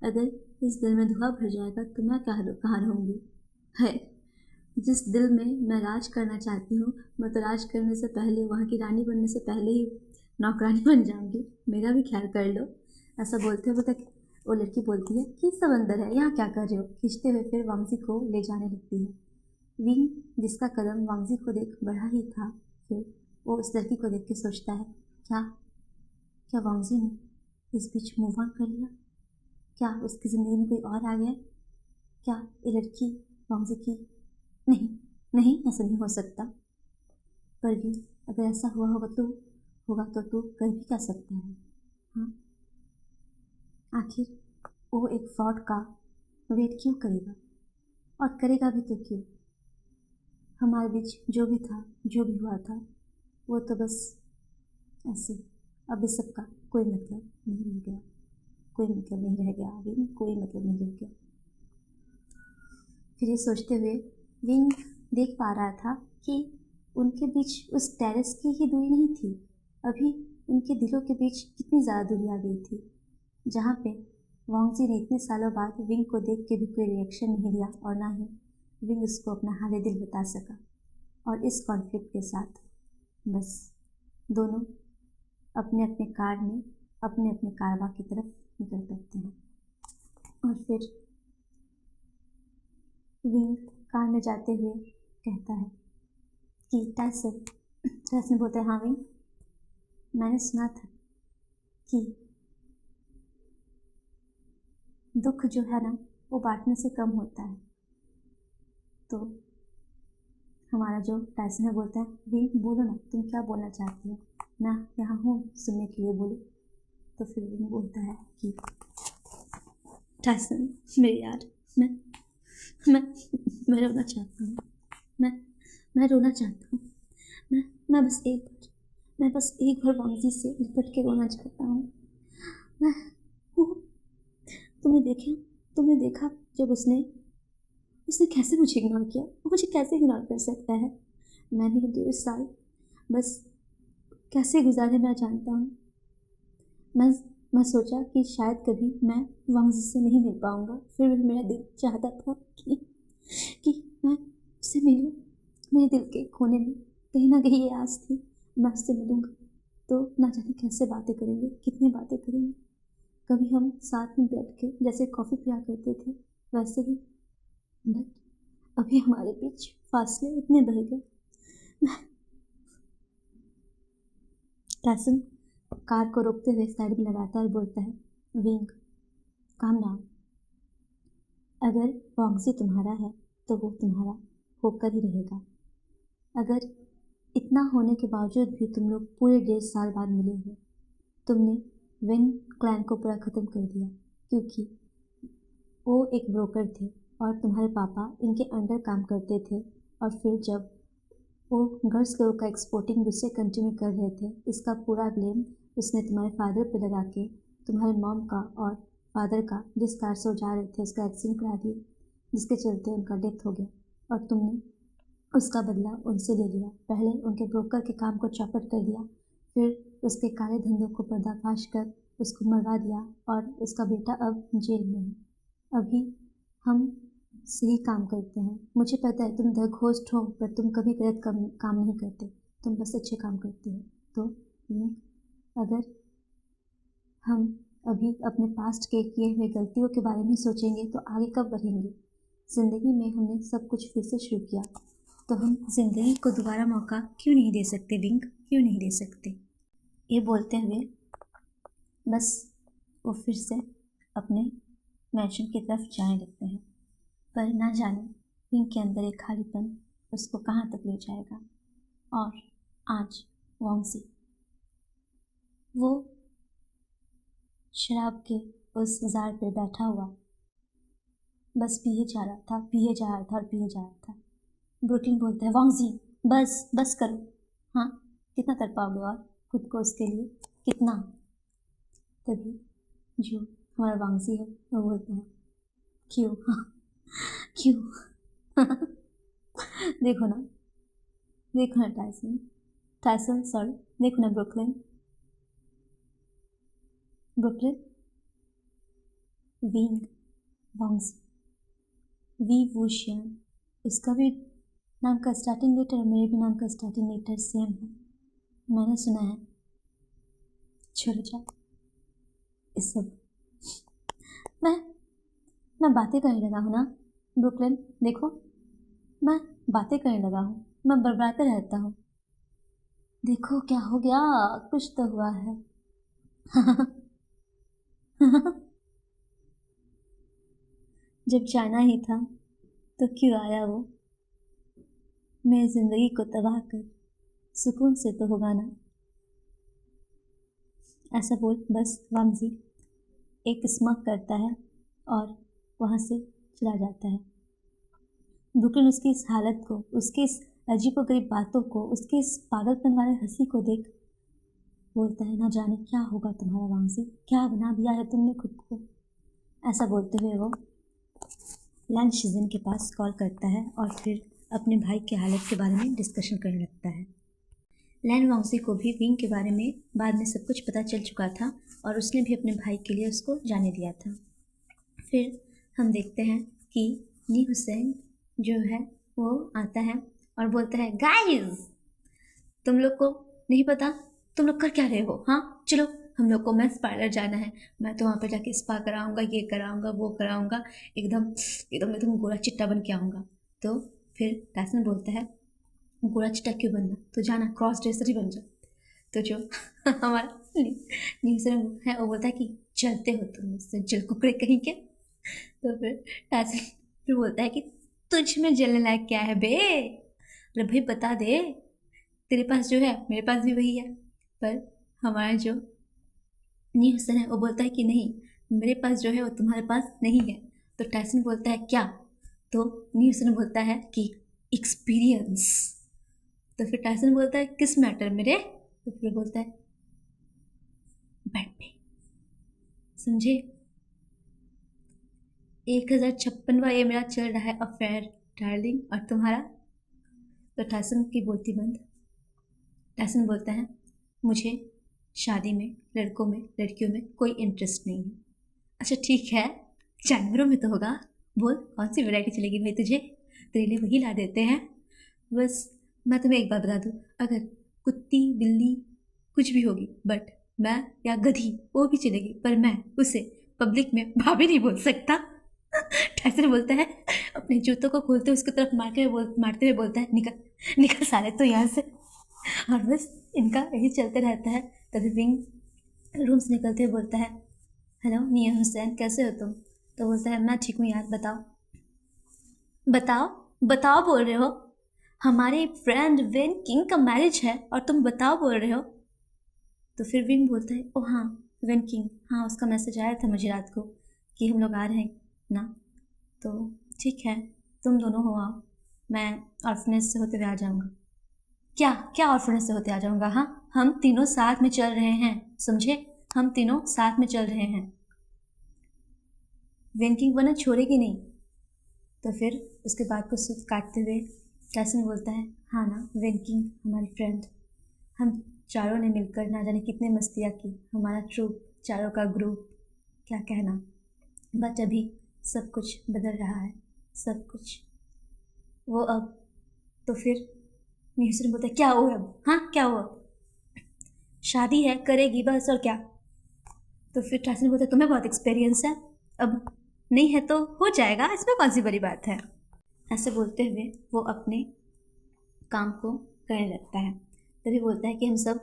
अगर इस दिल में धुआं भर जाएगा तो मैं कहाँ रहूँगी। है जिस दिल में मैं राज करना चाहती हूँ, मैं तो राज करने से पहले, वहाँ की रानी बनने से पहले ही नौकरानी बन जाऊँगी, मेरा भी ख्याल कर लो। ऐसा बोलते हुए तक वो लड़की बोलती है कि सब अंदर है, यहाँ क्या कर रहे हो, खींचते हुए फिर वांगजी को ले जाने लगती है। विंग जिसका कदम वांगजी को देख बढ़ा ही था, फिर वो उस लड़की को देख के सोचता है क्या वांगजी ने इस बीच मूव ऑन कर लिया, क्या उसकी ज़िंदगी में कोई और आ गया, क्या ये लड़की वांगजी की, नहीं ऐसा नहीं हो सकता। पर भी अगर ऐसा हुआ होगा तो तू कर भी क्या सकता है, हाँ आखिर वो एक फ्रॉड का वेट क्यों करेगा, और करेगा भी तो क्यों। हमारे बीच जो भी था, जो भी हुआ था, वो तो बस ऐसे, अब इस सब का कोई मतलब नहीं रह गया, कोई मतलब नहीं रह गया, विंग कोई मतलब नहीं रह गया। फिर ये सोचते हुए विंग देख पा रहा था कि उनके बीच उस टेरेस की ही दूरी नहीं थी, अभी उनके दिलों के बीच कितनी ज़्यादा दूरी आ गई थी, जहाँ पे वांगजी ने इतने सालों बाद विंग को देख के भी कोई रिएक्शन नहीं दिया और ना ही विंग उसको अपना हाल दिल बता सका। और इस कॉन्फ्लिक्ट के साथ बस दोनों अपने अपने कार में अपने अपने कारवा की तरफ निकल पड़ते हैं। और फिर विंग कार में जाते हुए कहता है कि टाइसन बोलते हैं हाँ विंग, मैंने सुना था कि दुख जो है ना वो बांटने से कम होता है। तो हमारा जो टाइसन है बोलता है विंग बोलो ना, तुम क्या बोलना चाहती हो, मैं यहाँ हूँ सुनने के लिए, बोलो। तो फिर विंग बोलता है कि टाइसन मेरे यार, मैं मैं मैं रोना चाहता हूँ, मैं रोना चाहता हूँ, मैं बस एक बार वांगजी से लिपट के रोना चाहता हूँ। मैं तुमने देखा जब उसने कैसे मुझे इग्नोर किया, वो मुझे कैसे इग्नोर कर सकता है। मैंने 1.5 साल बस कैसे गुजारे मैं जानता हूँ। मैं सोचा कि शायद कभी मैं वांगजी से नहीं मिल पाऊँगा, फिर भी मेरा दिल चाहता था कि मैं उससे मिलूँ। मेरे दिल के कोने में कहीं ना कहीं ये आस थी, मैं उससे मिलूँगा तो ना जाने कैसे बातें करेंगे, कितनी बातें करेंगे। कभी हम साथ में बैठ के जैसे कॉफ़ी पिया करते थे वैसे ही, बट अभी हमारे बीच फासले इतने बढ़ गए। टाइसन कार को रोकते हुए साइड में लगाता और बोलता है विंग काम डाउन, अगर वांगजी तुम्हारा है तो वो तुम्हारा होकर ही रहेगा। अगर इतना होने के बावजूद भी तुम लोग पूरे 1.5 साल बाद मिले हो, तुमने विन क्लैन को पूरा ख़त्म कर दिया, क्योंकि वो एक ब्रोकर थे और तुम्हारे पापा इनके अंडर काम करते थे। और फिर जब वो गर्ल्स लोगों का एक्सपोर्टिंग दूसरे कंट्री में कर रहे थे, इसका पूरा ब्लेम उसने तुम्हारे फादर पे लगा के तुम्हारे मॉम का और फादर का, जिस कार से वो जा रहे थे उसका एक्सीडेंट करा दिया, जिसके चलते उनका डेथ हो गया। और तुमने उसका बदला उनसे ले लिया। पहले उनके ब्रोकर के काम को चौपट कर दिया, फिर उसके काले धंधों को पर्दाफाश कर उसको मरवा दिया और उसका बेटा अब जेल में है। अभी हम सही काम करते हैं, मुझे पता है तुम दरघोस्ट हो, पर तुम कभी गलत काम नहीं करते, तुम बस अच्छे काम करते हो। तो अगर हम अभी अपने पास्ट के किए हुए गलतियों के बारे में सोचेंगे तो आगे कब बढ़ेंगे। ज़िंदगी में हमने सब कुछ फिर से शुरू किया, तो हम जिंदगी को दोबारा मौका क्यों नहीं दे सकते विंग, क्यों नहीं दे सकते। ये बोलते हुए बस वो फिर से अपने मैंशन की तरफ जाने लगते हैं, पर ना जाने विंग के अंदर एक खालीपन उसको कहाँ तक ले जाएगा। और आज वांगजी वो शराब के उस जार पे बैठा हुआ बस पिए जा रहा था। ब्रुकलिन बोलता है वांगजी बस करो, हाँ कितना कर पाओगे और खुद को उसके लिए कितना। तभी जो हमारा वांगजी है वो बोलता है क्यों, हाँ क्यों देखो ना टाइसन सॉरी, देखो ना ब्रुकलिन विंग वांगजी वी वूशियन, उसका भी नाम का स्टार्टिंग लेटर और मेरे भी नाम का स्टार्टिंग लेटर सेम है। मैंने सुना है, छोड़ो जाओ इस सब। मैं बातें करने लगा हूँ ना ब्रुकलिन, देखो मैं बातें करने लगा हूँ, मैं बड़बड़ाते रहता हूँ। देखो क्या हो गया, कुछ तो हुआ है जब जाना ही था तो क्यों आया वो, मेरी जिंदगी को तबाह कर सुकून से तो होगा ना। ऐसा बोल बस वांगजी एक स्मक करता है और वहाँ से चला जाता है। ब्रुकलिन उसकी इस हालत को, उसकी इस अजीबोगरीब बातों को, उसके इस पागलपन वाले हंसी को देख बोलता है ना जाने क्या होगा तुम्हारा वांगजी, क्या बना दिया है तुमने खुद को। ऐसा बोलते हुए वो लैन शिजन के पास कॉल करता है और फिर अपने भाई के हालत के बारे में डिस्कशन करने लगता है। लैन वांगजी को भी विंग के बारे में बाद में सब कुछ पता चल चुका था और उसने भी अपने भाई के लिए उसको जाने दिया था। फिर हम देखते हैं कि नी हुसैन जो है वो आता है और बोलता है गाइस तुम लोग को नहीं पता तुम लोग कर क्या रहे हो, हाँ चलो हम लोग को मैस पार्लर जाना है, मैं तो वहाँ पर जाके स्पा कराऊंगा, ये कराऊंगा, वो कराऊंगा, एकदम एकदम एकदम गोरा चिट्टा बन के आऊँगा। तो फिर टाइसन बोलता है गोरा चिट्टा क्यों बनना, तो जाना क्रॉस ड्रेसर ही बन जा। तो जो हमारा न्यूज़ है वो बोलता है कि चलते हो तुम मुझसे जल कुकड़े कहीं के। तो फिर टाइसन फिर बोलता है कि तुझ में जलने लायक क्या है बे, अरे भाई बता दे, तेरे पास जो है मेरे पास भी वही है। पर हमारा जो न्यूसन है वो बोलता है कि नहीं, मेरे पास जो है वो तुम्हारे पास नहीं है। तो टाइसन बोलता है क्या, तो न्यूसन बोलता है कि एक्सपीरियंस। तो फिर टाइसन बोलता है किस मैटर मेरे, तो फिर बोलता है बेड पे, समझे, 1056वां ये मेरा चल रहा है अफेयर डार्लिंग, और तुम्हारा। तो टाइसन की बोलती बंद। टाइसन बोलता है मुझे शादी में लड़कों में लड़कियों में कोई इंटरेस्ट नहीं है। अच्छा ठीक है, जानवरों में तो होगा, बोल कौन सी वैरायटी चलेगी भाई तुझे, तेरे लिए वही ला देते हैं। बस मैं तुम्हें एक बात बता दूँ, अगर कुत्ती बिल्ली कुछ भी होगी बट मैं या गधी वो भी चलेगी, पर मैं उसे पब्लिक में भाभी नहीं बोल सकता। टाइसन बोलता है अपने जूतों को खोलते उसकी तरफ मारते हुए बोलता है निकल निकल साले तो यहाँ से। और बस इनका यही चलते रहता है। तभी विंग रूम से निकलते हुए बोलता है हेलो निया हुसैन कैसे हो तुम। तो बोलता है मैं ठीक हूँ यार, बताओ बताओ बताओ बोल रहे हो, हमारे फ्रेंड वेन किंग का मैरिज है और तुम बताओ बोल रहे हो। तो फिर विंग बोलता है ओ हाँ वेन किंग, हाँ उसका मैसेज आया था मुझे रात को कि हम लोग आ रहे हैं ना, तो ठीक है तुम दोनों हो आओ, मैं ऑर्फनेज से होते हुए आ जाऊँगा। क्या क्या ऑर्फनेज से होते आ जाऊँगा, हाँ हम तीनों साथ में चल रहे हैं, समझे, हम तीनों साथ में चल रहे हैं, वेन किंग वरना छोड़ेगी नहीं। तो फिर उसके बाद को सुध काटते हुए टाइसन बोलता है हाँ ना वेन किंग हमारी फ्रेंड, हम चारों ने मिलकर ना जाने कितने मस्तियाँ की, हमारा ट्रूप चारों का ग्रुप, क्या कहना, बट अभी सब कुछ बदल रहा है, सब कुछ वो अब। तो फिर न्यूज़ बोलता है क्या हुआ अब, हाँ क्या हुआ, शादी है करेगी बस और क्या। तो फिर टाइसन बोलता है तुम्हें बहुत एक्सपीरियंस है, अब नहीं है तो हो जाएगा, इसमें कौन सी बड़ी बात है। ऐसे बोलते हुए वो अपने काम को करने लगता है। तभी बोलता है कि हम सब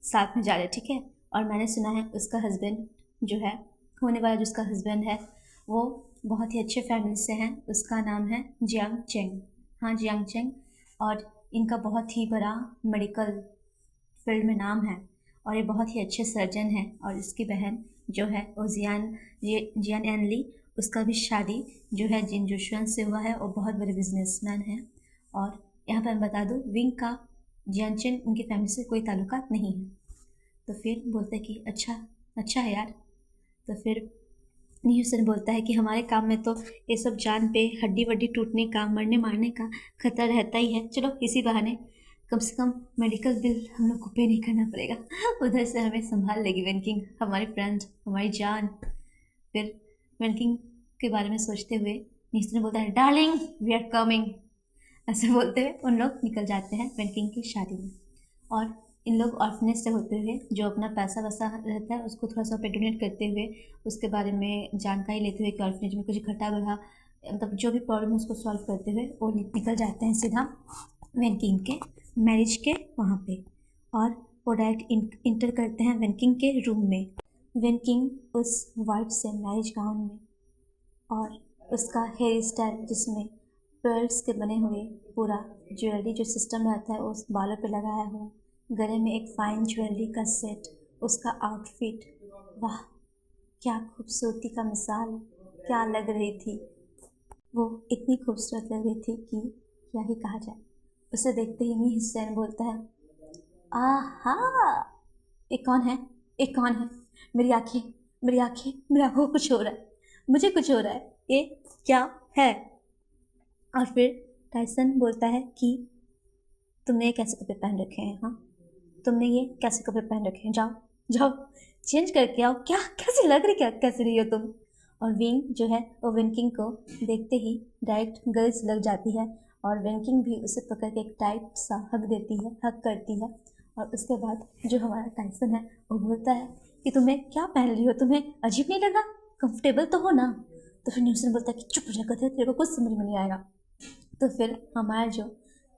साथ में जा रहे हैं, ठीक है, और मैंने सुना है उसका हस्बैंड जो है, होने वाला जो उसका हस्बैंड है वो बहुत ही अच्छे फैमिली से हैं, उसका नाम है जियांग चेंग, हाँ जियांग चेंग, और इनका बहुत ही बड़ा मेडिकल फील्ड में नाम है और ये बहुत ही अच्छे सर्जन हैं। और इसकी बहन जो है वो जियान एनली, उसका भी शादी जो है जिन जोशुआन से हुआ है, और बहुत बड़े बिजनेसमैन हैं। और यहाँ पर मैं बता दूँ विंग का जियांचेन उनकी फैमिली से कोई ताल्लुकात नहीं है। तो फिर बोलते हैं कि अच्छा है यार। तो फिर न्यूसन बोलता है कि हमारे काम में तो ये सब जान पे हड्डी वड्डी टूटने का मरने मारने का खतरा रहता ही है, चलो इसी बहाने कम से कम मेडिकल बिल हम लोग को पे नहीं करना पड़ेगा, उधर से हमें संभाल लेगी वेन किंग, हमारी फ्रेंड हमारी जान। फिर वेन किंग के बारे में सोचते हुए न्यूसन बोलता है डार्लिंग वी आर कमिंग, ऐसे बोलते हुए उन लोग निकल जाते हैं वेन किंग की शादी में। और इन लोग ऑर्फनेज से होते हुए जो अपना पैसा वैसा रहता है उसको थोड़ा सा पे डोनेट करते हुए उसके बारे में जानकारी लेते हुए कि ऑर्फनेज में कुछ घटा बढ़ा, मतलब जो भी प्रॉब्लम है उसको सॉल्व करते हुए वो निकल जाते हैं सीधा वेन किंग के मैरिज के वहाँ पे। और वो डायरेक्ट इंटर करते हैं वेन किंग के रूम में। वेन किंग उस वाइट से मैरिज गाउन में और उसका हेयर स्टाइल जिसमें पर्ल्स के बने हुए पूरा ज्वेलरी जो सिस्टम रहता है उस बालों पे लगाया हुआ, गले में एक फाइन ज्वेलरी का सेट, उसका आउटफिट, वाह क्या खूबसूरती का मिसाल, क्या लग रही थी वो, इतनी खूबसूरत लग रही थी कि क्या ही कहा जाए। उसे देखते ही मी हुसैन बोलता है आहा एक कौन है, एक कौन है, मेरी आँखें मेरी आँखें मेरी आँखों को कुछ हो रहा है, मुझे कुछ हो रहा है, ये क्या है। और फिर टाइसन बोलता है कि तुमने ये कैसे कपड़े पहन रखे हैं, हाँ तुमने ये कैसे कपड़े पहन रखे हैं, जाओ जाओ चेंज करके आओ, क्या कैसी लग रही, क्या कैसे रही हो तुम। और विंग जो है वो वेन किंग को देखते ही डायरेक्ट गर्ल्स लग जाती है और वेन किंग भी उसे पकड़ के एक टाइट सा हक देती है, हक करती है। और उसके बाद जो हमारा टाइसन है वो बोलता है कि तुम्हें क्या पहन रही हो, तुम्हें अजीब नहीं लगा, कंफर्टेबल तो हो ना। तो फिर न्यूसन बोलता है कि चुप रह गधे, तेरे को कुछ समझ में नहीं आएगा। तो फिर हमारा जो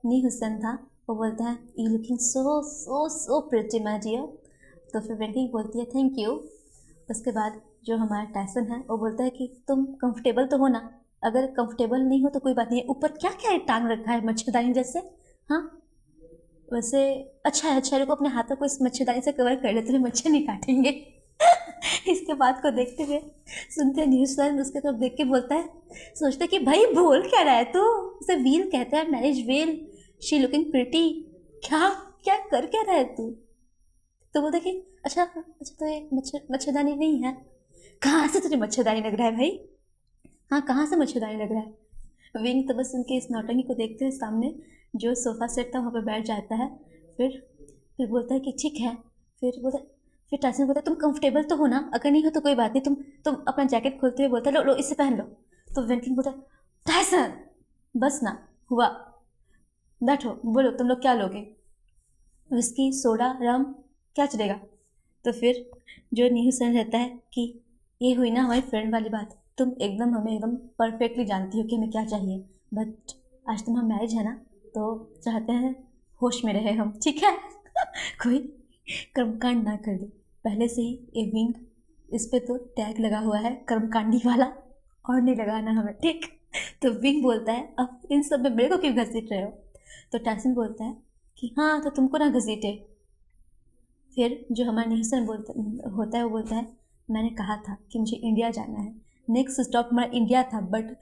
नी हुसैन था वो बोलता है you looking so so so pretty my dear. तो फिर वेंकिंग बोलती है थैंक यू। उसके बाद जो हमारा टाइसन है वो बोलता है कि तुम कंफर्टेबल तो हो ना, अगर कंफर्टेबल नहीं हो तो कोई बात नहीं है, ऊपर क्या क्या टांग रखा है मच्छरदानी जैसे। हाँ वैसे अच्छा है, अच्छा रुको अपने हाथों को इस मच्छरदानी से कवर कर लेते हुए मच्छर नहीं काटेंगे। इसके बात को देखते हुए सुनते हैं न्यूजीलैंड उसके तरफ देख के बोलता है, सोचते कि भाई बोल क्या रहा है तू, उसे व्हील कहते हैं, marriage wheel, she looking pretty, क्या क्या कर क्या रहा है तू। तो बोलता कि अच्छा अच्छा तो ये मच्छरदानी नहीं है, कहाँ से तुझे मच्छरदानी लग रहा है भाई, हाँ कहाँ से मच्छरदानी लग रहा है। विंग तो बस उनके इस नौटंकी को देखते हुए सामने जो सोफ़ा सेट था वहाँ पर बैठ जाता है। फिर बोलता है कि ठीक है। फिर टाइसन बोलता है तुम कंफर्टेबल तो हो ना, अगर नहीं हो तो कोई बात नहीं, तुम अपना जैकेट खोलते हुए बोलता है लो लो इसे पहन लो। तो वेंकिंग बोलता है टाइसन बस ना हुआ, बैठो बोलो तुम लोग क्या लोगे, विस्की सोडा रम क्या चलेगा। तो फिर जो न्यूसन रहता है कि ये हुई ना हमारी फ्रेंड वाली बात, तुम एकदम हमें एकदम परफेक्टली जानती हो कि हमें क्या चाहिए, बट आज तुम्हारा मैरिज है ना तो चाहते हैं होश में रहे हम, ठीक है। कोई कर्मकांड ना कर दे, पहले से ही ये विंग इस पे तो टैग लगा हुआ है कर्मकांडी वाला, और नहीं लगाना हमें, ठीक। तो विंग बोलता है अब इन सब में मेरे को क्यों घसीट रहे हो। तो टाइसन बोलता है कि हाँ तो तुमको ना घसीटे। फिर जो हमारा न्यूसन होता है वो बोलता है मैंने कहा था कि मुझे इंडिया जाना है, नेक्स्ट स्टॉप हमारा इंडिया था, बट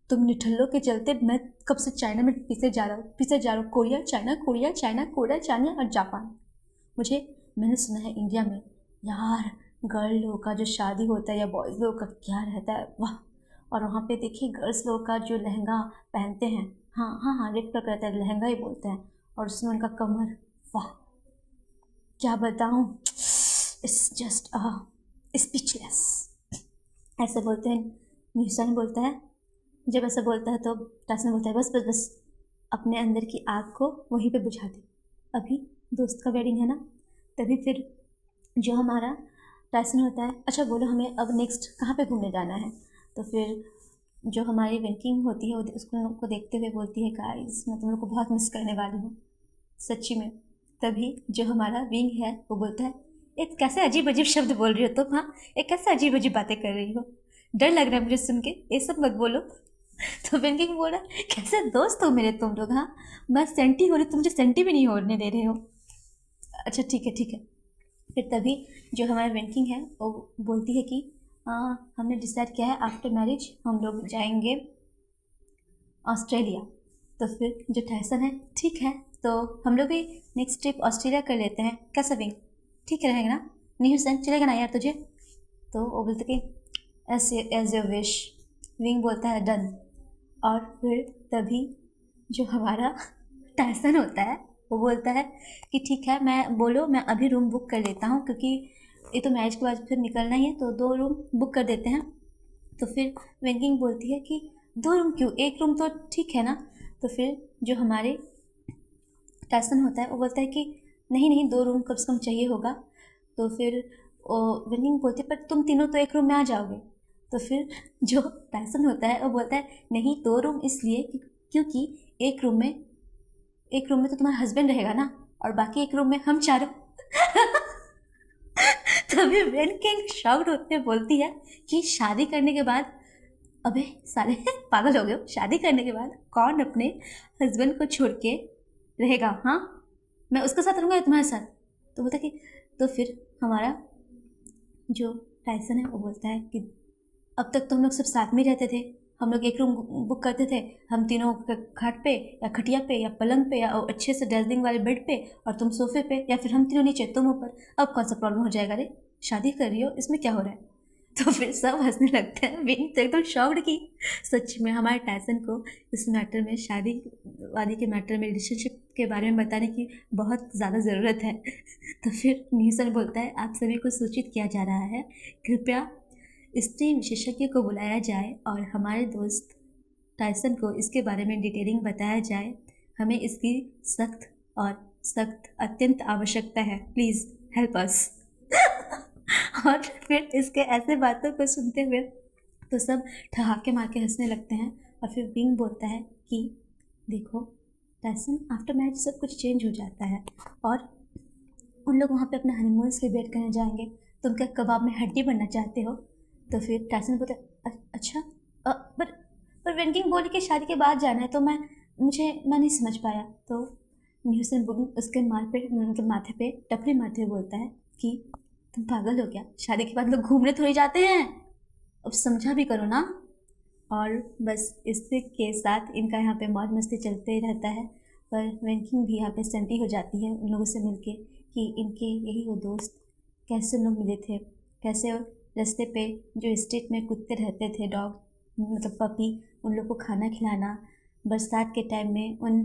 तुम निठल्लों के चलते मैं कब से चाइना में पीछे जा रहा हूँ, Korea China Korea China Korea China और जापान। मैंने सुना है इंडिया में यार गर्ल लोगों का जो शादी होता है या बॉयज़ लोगों का क्या रहता है वाह, और वहाँ पे देखिए गर्ल्स लोगों का जो लहंगा पहनते हैं, हाँ हाँ हाँ रेड कलर का रहता है, लहंगा ही बोलते हैं, और उसमें उनका कमर, वाह क्या बताऊँ, इट्स जस्ट स्पीचलेस। ऐसे बोलते हैं। न्यूसन बोलता है, जब ऐसा बोलता है तो टाइसन बोलता है बस बस बस अपने अंदर की आग को वहीं पे बुझा दे, अभी दोस्त का वेडिंग है ना। तभी फिर जो हमारा टाइसन होता है अच्छा बोलो हमें अब नेक्स्ट कहाँ पे घूमने जाना है। तो फिर जो हमारी वेंकिंग होती है वो उसको देखते हुए बोलती है गाइस मैं तुम लोग को बहुत मिस करने वाली हूँ सच्ची में। तभी जो हमारा विंग है वो बोलता है एक कैसे अजीब अजीब शब्द बोल रही हो तुम, हाँ एक कैसे अजीब अजीब बातें कर रही हो, डर लग रहा है मुझे सुन के, ये सब मत बोलो। तो विंकिंग बोल रहा है कैसे दोस्त हो मेरे तुम लोग, हाँ मैं सेंटी हो रही, तुम मुझे सेंटी भी नहीं होने दे रहे हो, अच्छा ठीक है ठीक है। फिर तभी जो हमारा विंकिंग है वो बोलती है कि हमने डिसाइड किया है आफ्टर मैरिज हम लोग जाएंगे ऑस्ट्रेलिया। तो फिर जो टाइसन है ठीक है तो हम लोग भी नेक्स्ट ट्रिप ऑस्ट्रेलिया कर लेते हैं, कैसा विंग ठीक रहेगा ना, नहीं हुसैन चलेगा ना यार तुझे। तो वो बोलते कि एज योर विश, विंग बोलता है डन। और फिर तभी जो हमारा टाइसन होता है वो बोलता है कि ठीक है मैं बोलो मैं अभी रूम बुक कर लेता हूँ, क्योंकि ये तो मैरिज के बाद फिर निकलना ही है तो 2 रूम बुक कर देते हैं। तो फिर वेंकिंग बोलती है कि 2 रूम क्यों, 1 रूम तो ठीक है ना। तो फिर जो हमारे टाइसन होता है वो बोलता है कि नहीं नहीं 2 रूम कम से कम चाहिए होगा। तो फिर वेंकिंग बोलती है पर तुम तीनों तो 1 रूम में आ जाओगे। तो फिर जो टाइसन होता है वो बोलता है नहीं 2 रूम इसलिए क्योंकि एक रूम में तो तुम्हारा हस्बैंड रहेगा ना, और बाकी 1 रूम में हम चारों। तभी वेंकिंग शॉक्ड होते बोलती है कि शादी करने के बाद, अबे साले पागल हो गए हो, शादी करने के बाद कौन अपने हस्बैंड को छोड़ के रहेगा, हाँ मैं उसके साथ रहूँगा या तुम्हारे साथ। तो बोलता कि तो फिर हमारा जो टाइसन है वो बोलता है कि अब तक तो हम लोग सब साथ में रहते थे, हम लोग 1 रूम बुक करते थे, हम तीनों खाट पे या खटिया पे या पलंग पे या अच्छे से डस्टिंग वाले बेड पे, और तुम सोफे पे, या फिर हम तीनों नीचे तुम ऊपर, अब कौन सा प्रॉब्लम हो जाएगा रे, शादी कर रही हो इसमें क्या हो रहा है। तो फिर सब हंसने लगते हैं, विंग तो एकदम शॉक्ड की सच में हमारे टाइसन को इस मैटर में, शादी वादी के मैटर में, रिलेशनशिप के बारे में बताने की बहुत ज़्यादा ज़रूरत है। तो फिर न्यूसन बोलता है आप सभी को सूचित किया जा रहा है, कृपया स्त्री विशेषज्ञ को बुलाया जाए और हमारे दोस्त टाइसन को इसके बारे में डिटेलिंग बताया जाए, हमें इसकी सख्त अत्यंत आवश्यकता है, प्लीज़ हेल्प अस। और फिर इसके ऐसे बातों को सुनते हुए तो सब ठहाके मार के हंसने लगते हैं। और फिर विंग बोलता है कि देखो टायसन, आफ्टर मैरिज सब कुछ चेंज हो जाता है और उन लोग वहाँ पे अपना हनीमून सेलिब्रेट करने जाएंगे। तुम क्या कबाब में हड्डी बनना चाहते हो? तो फिर टायसन बोलता है अच्छा पर वेंकिंग बोली कि शादी के बाद जाना है, तो मैं नहीं समझ पाया। तो न्यूसन उसके मतलब माथे पे टपरी मारते हुए बोलता है कि तुम पागल हो क्या? शादी के बाद लोग घूमने थोड़ी जाते हैं, अब समझा भी करो ना। और बस इसी के साथ इनका यहाँ पे मौज मस्ती चलते रहता है। पर वेंकिंग भी यहाँ पे सैंटी हो जाती है उन लोगों से मिलके कि इनके यही वो दोस्त कैसे लोग मिले थे, कैसे रास्ते पे जो स्ट्रीट में कुत्ते रहते थे, डॉग मतलब पपी, उन लोग को खाना खिलाना, बरसात के टाइम में उन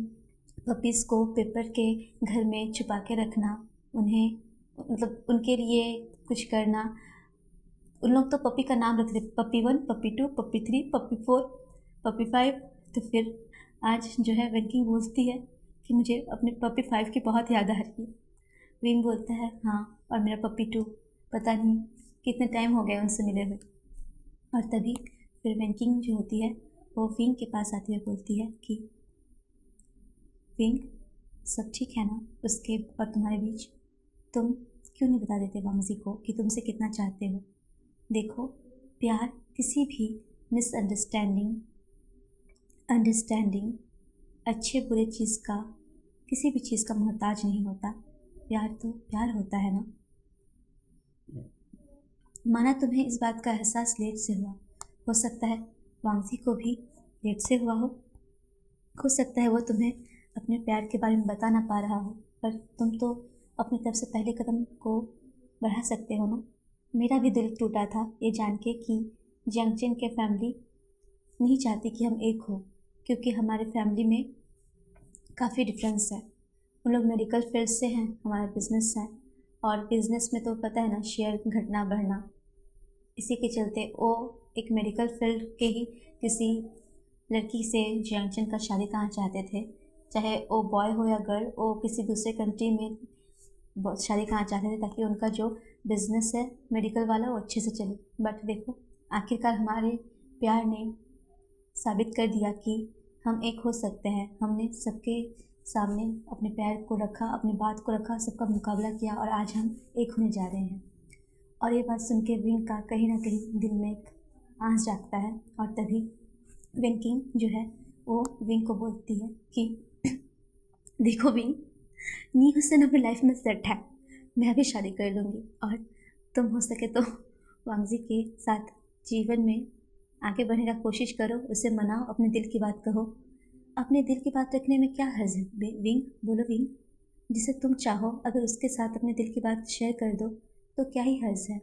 पपीज़ को पेपर के घर में छुपा के रखना, उन्हें मतलब उनके लिए कुछ करना। उन लोग तो पपी का नाम रखते थे, puppy 1, puppy 2, puppy 3, puppy 4, puppy 5। तो फिर आज जो है वेंकिंग बोलती है कि मुझे अपने पपी 5 की बहुत याद आ रही है। विंग बोलता है हाँ, और मेरा पपी 2 पता नहीं कितने टाइम हो गया उनसे मिले हुए। और तभी फिर वेंकिंग जो होती है वो विंग के पास आती है, बोलती है कि विंग सब ठीक है ना उसके और तुम्हारे बीच? तुम क्यों नहीं बता देते वांगजी को कि तुमसे कितना चाहते हो? देखो, प्यार किसी भी अंडरस्टैंडिंग अच्छे बुरे चीज़ का, किसी भी चीज़ का मोहताज नहीं होता। प्यार तो प्यार होता है ना। माना तुम्हें इस बात का एहसास लेट से हुआ, हो सकता है वांगजी को भी लेट से हुआ हो सकता है वो तुम्हें अपने प्यार के बारे में बता ना पा रहा हो, पर तुम तो अपनी तरफ से पहले कदम को बढ़ा सकते हो ना। मेरा भी दिल टूटा था ये जान के कि जंगचिन के फैमिली नहीं चाहती कि हम एक हो, क्योंकि हमारे फैमिली में काफ़ी डिफरेंस है। उन लोग मेडिकल फील्ड से हैं, हमारा बिजनेस है, और बिजनेस में तो पता है ना शेयर घटना बढ़ना। इसी के चलते वो एक मेडिकल फील्ड के ही किसी लड़की से जंगचिन का शादी करना चाहते थे, चाहे वो बॉय हो या गर्ल, वो किसी दूसरे कंट्री में शादी करना चाहते थे ताकि उनका जो बिज़नेस है मेडिकल वाला वो अच्छे से चले। बट देखो आखिरकार हमारे प्यार ने साबित कर दिया कि हम एक हो सकते हैं। हमने सबके सामने अपने प्यार को रखा, अपनी बात को रखा, सबका मुकाबला किया और आज हम एक होने जा रहे हैं। और ये बात सुन के विंग का कहीं ना कहीं दिल में एक आँच जागता है। और तभी वेंकिंग जो है वो विंग को बोलती है कि देखो विंग, नी हुसैन अपनी लाइफ में सेट है, मैं भी शादी कर लूँगी और तुम हो सके तो वांगजी के साथ जीवन में आगे बढ़ने का कोशिश करो, उसे मनाओ, अपने दिल की बात कहो। अपने दिल की बात रखने में क्या हर्ज है विंग? बोलो विंग, जिसे तुम चाहो अगर उसके साथ अपने दिल की बात शेयर कर दो तो क्या ही हर्ज है?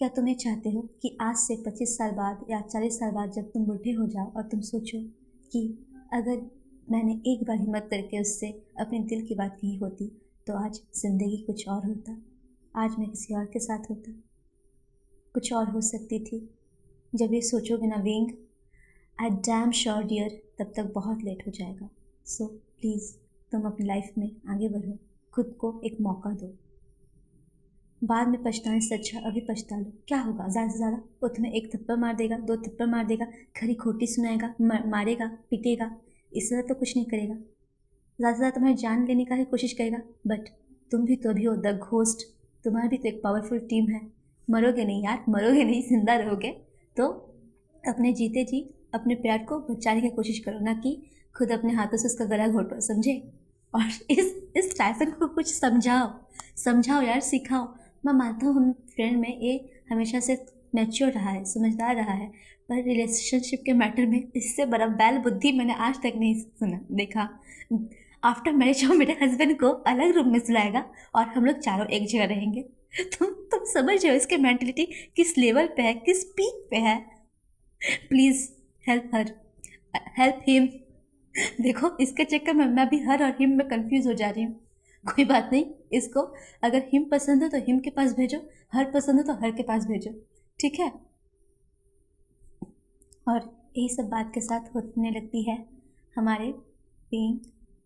क्या तुम ये चाहते हो कि आज से 25 साल बाद या 40 साल बाद जब तुम बूढ़े हो जाओ और तुम सोचो कि अगर मैंने एक बार हिम्मत करके उससे अपने दिल की बात कही होती तो आज ज़िंदगी कुछ और होता, आज मैं किसी और के साथ होता, कुछ और हो सकती थी। जब ये सोचोगे ना विंग, आई डैम श्योर डियर, तब तक बहुत लेट हो जाएगा। सो प्लीज़ तुम अपनी लाइफ में आगे बढ़ो, खुद को एक मौका दो। बाद में पछताने से अच्छा अभी पछता लो। क्या होगा? ज़्यादा से ज़्यादा वो तुम्हें एक थप्पड़ मार देगा, 2 थप्पड़ मार देगा, खरी खोटी सुनाएगा, मारेगा, पीटेगा, इस तरह तो कुछ नहीं करेगा। ज़्यादा से ज़्यादा तुम्हारी जान लेने का ही कोशिश करेगा। बट तुम भी तो अभी हो द घोस्ट, तुम्हारी भी तो एक पावरफुल टीम है। मरोगे नहीं यार, मरोगे नहीं, जिंदा रहोगे। तो अपने जीते जी अपने प्यार को बचाने की कोशिश करो, ना कि खुद अपने हाथों से उसका गला घोटो, समझे? और इस टाइसन को कुछ समझाओ यार, सिखाओ। मैं मानता हूँ हम फ्रेंड में ये हमेशा से मैच्योर रहा है, समझदार रहा है, पर रिलेशनशिप के मैटर में इससे बड़ा बैल बुद्धि मैंने आज तक नहीं सुना देखा। आफ्टर मैरिज वो मेरे हस्बैंड को अलग रूम में सुलाएगा और हम लोग चारों एक जगह रहेंगे। तुम समझ रहे हो इसकी मेंटलिटी किस लेवल पे है, किस पीक पे है? Please help her, help him. देखो इसके चक्कर में मैं भी हर और हिम में कंफ्यूज हो जा रही हूँ। कोई बात नहीं, इसको अगर हिम पसंद हो तो हिम के पास भेजो, हर पसंद हो तो हर के पास भेजो, ठीक है? और यही सब बात के साथ होने लगती है हमारे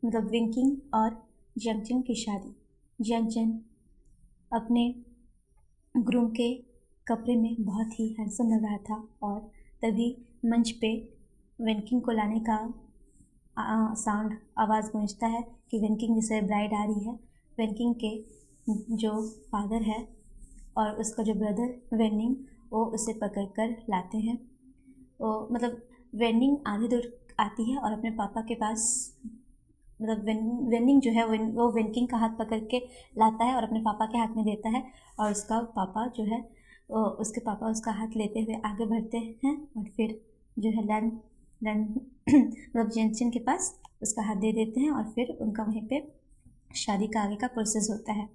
विंकिंग और जंगचन की शादी। जंगचन अपने ग्रूम के कपड़े में बहुत ही हैंडसम लग रहा था और तभी मंच पे वेनकिंग को लाने का साउंड आवाज़ गूंजता है कि वेनकिंग जैसे ब्राइड आ रही है। वेनकिंग के जो फादर है और उसका जो ब्रदर वेनिंग वो उसे पकड़कर लाते हैं। वो मतलब वेनिंग आधी दूर आती है और अपने पापा के पास मतलब वेनिंग जो है वो वेनकिंग का हाथ पकड़ के लाता है और अपने पापा के हाथ में देता है और उसका पापा जो है उसके पापा उसका हाथ लेते हुए आगे बढ़ते हैं और फिर जो है लैंड मतलब जेंसन के पास उसका हाथ दे देते हैं और फिर उनका वहीं पे शादी का आगे का प्रोसेस होता है।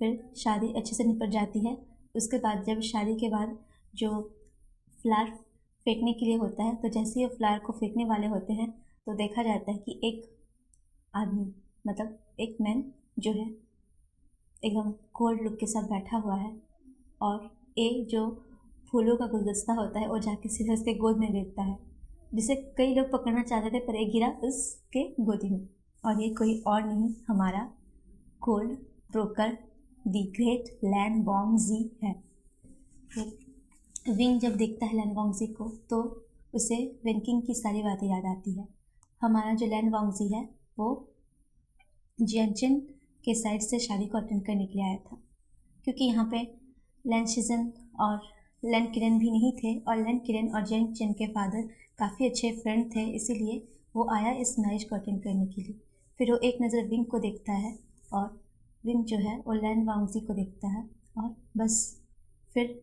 फिर शादी अच्छे से निपट जाती है। उसके बाद जब शादी के बाद जो फ्लावर फेंकने के लिए होता है तो जैसे ही वो फ्लावर को फेंकने वाले होते हैं तो देखा जाता है कि एक आदमी मतलब एक मैन जो है एकदम कोल्ड लुक के साथ बैठा हुआ है और एक जो फूलों का गुलदस्ता होता है वो जाके सीधे उसके गोद में गिरता है, जिसे कई लोग पकड़ना चाहते थे पर एक गिरा उसके गोदी में। और ये कोई और नहीं हमारा गोल्ड ब्रोकर दी ग्रेट लैन वोंगजी है। विंग जब देखता है लैन वोंगजी को तो उसे वेनकिंग की सारी बातें याद आती है। हमारा जो लैन वोंगजी है वो जियांगचेन के साइड से शादी को अटेंड करने के लिए आया था, क्योंकि यहाँ पे लैन शिजन और लैन किरण भी नहीं थे और लैन किरण और जियांगचेन के फादर काफ़ी अच्छे फ्रेंड थे, इसीलिए वो आया इस मैरिज को अटेंड करने के लिए। फिर वो एक नज़र विंग को देखता है और विंग जो है वो लैन वांगजी को देखता है और बस फिर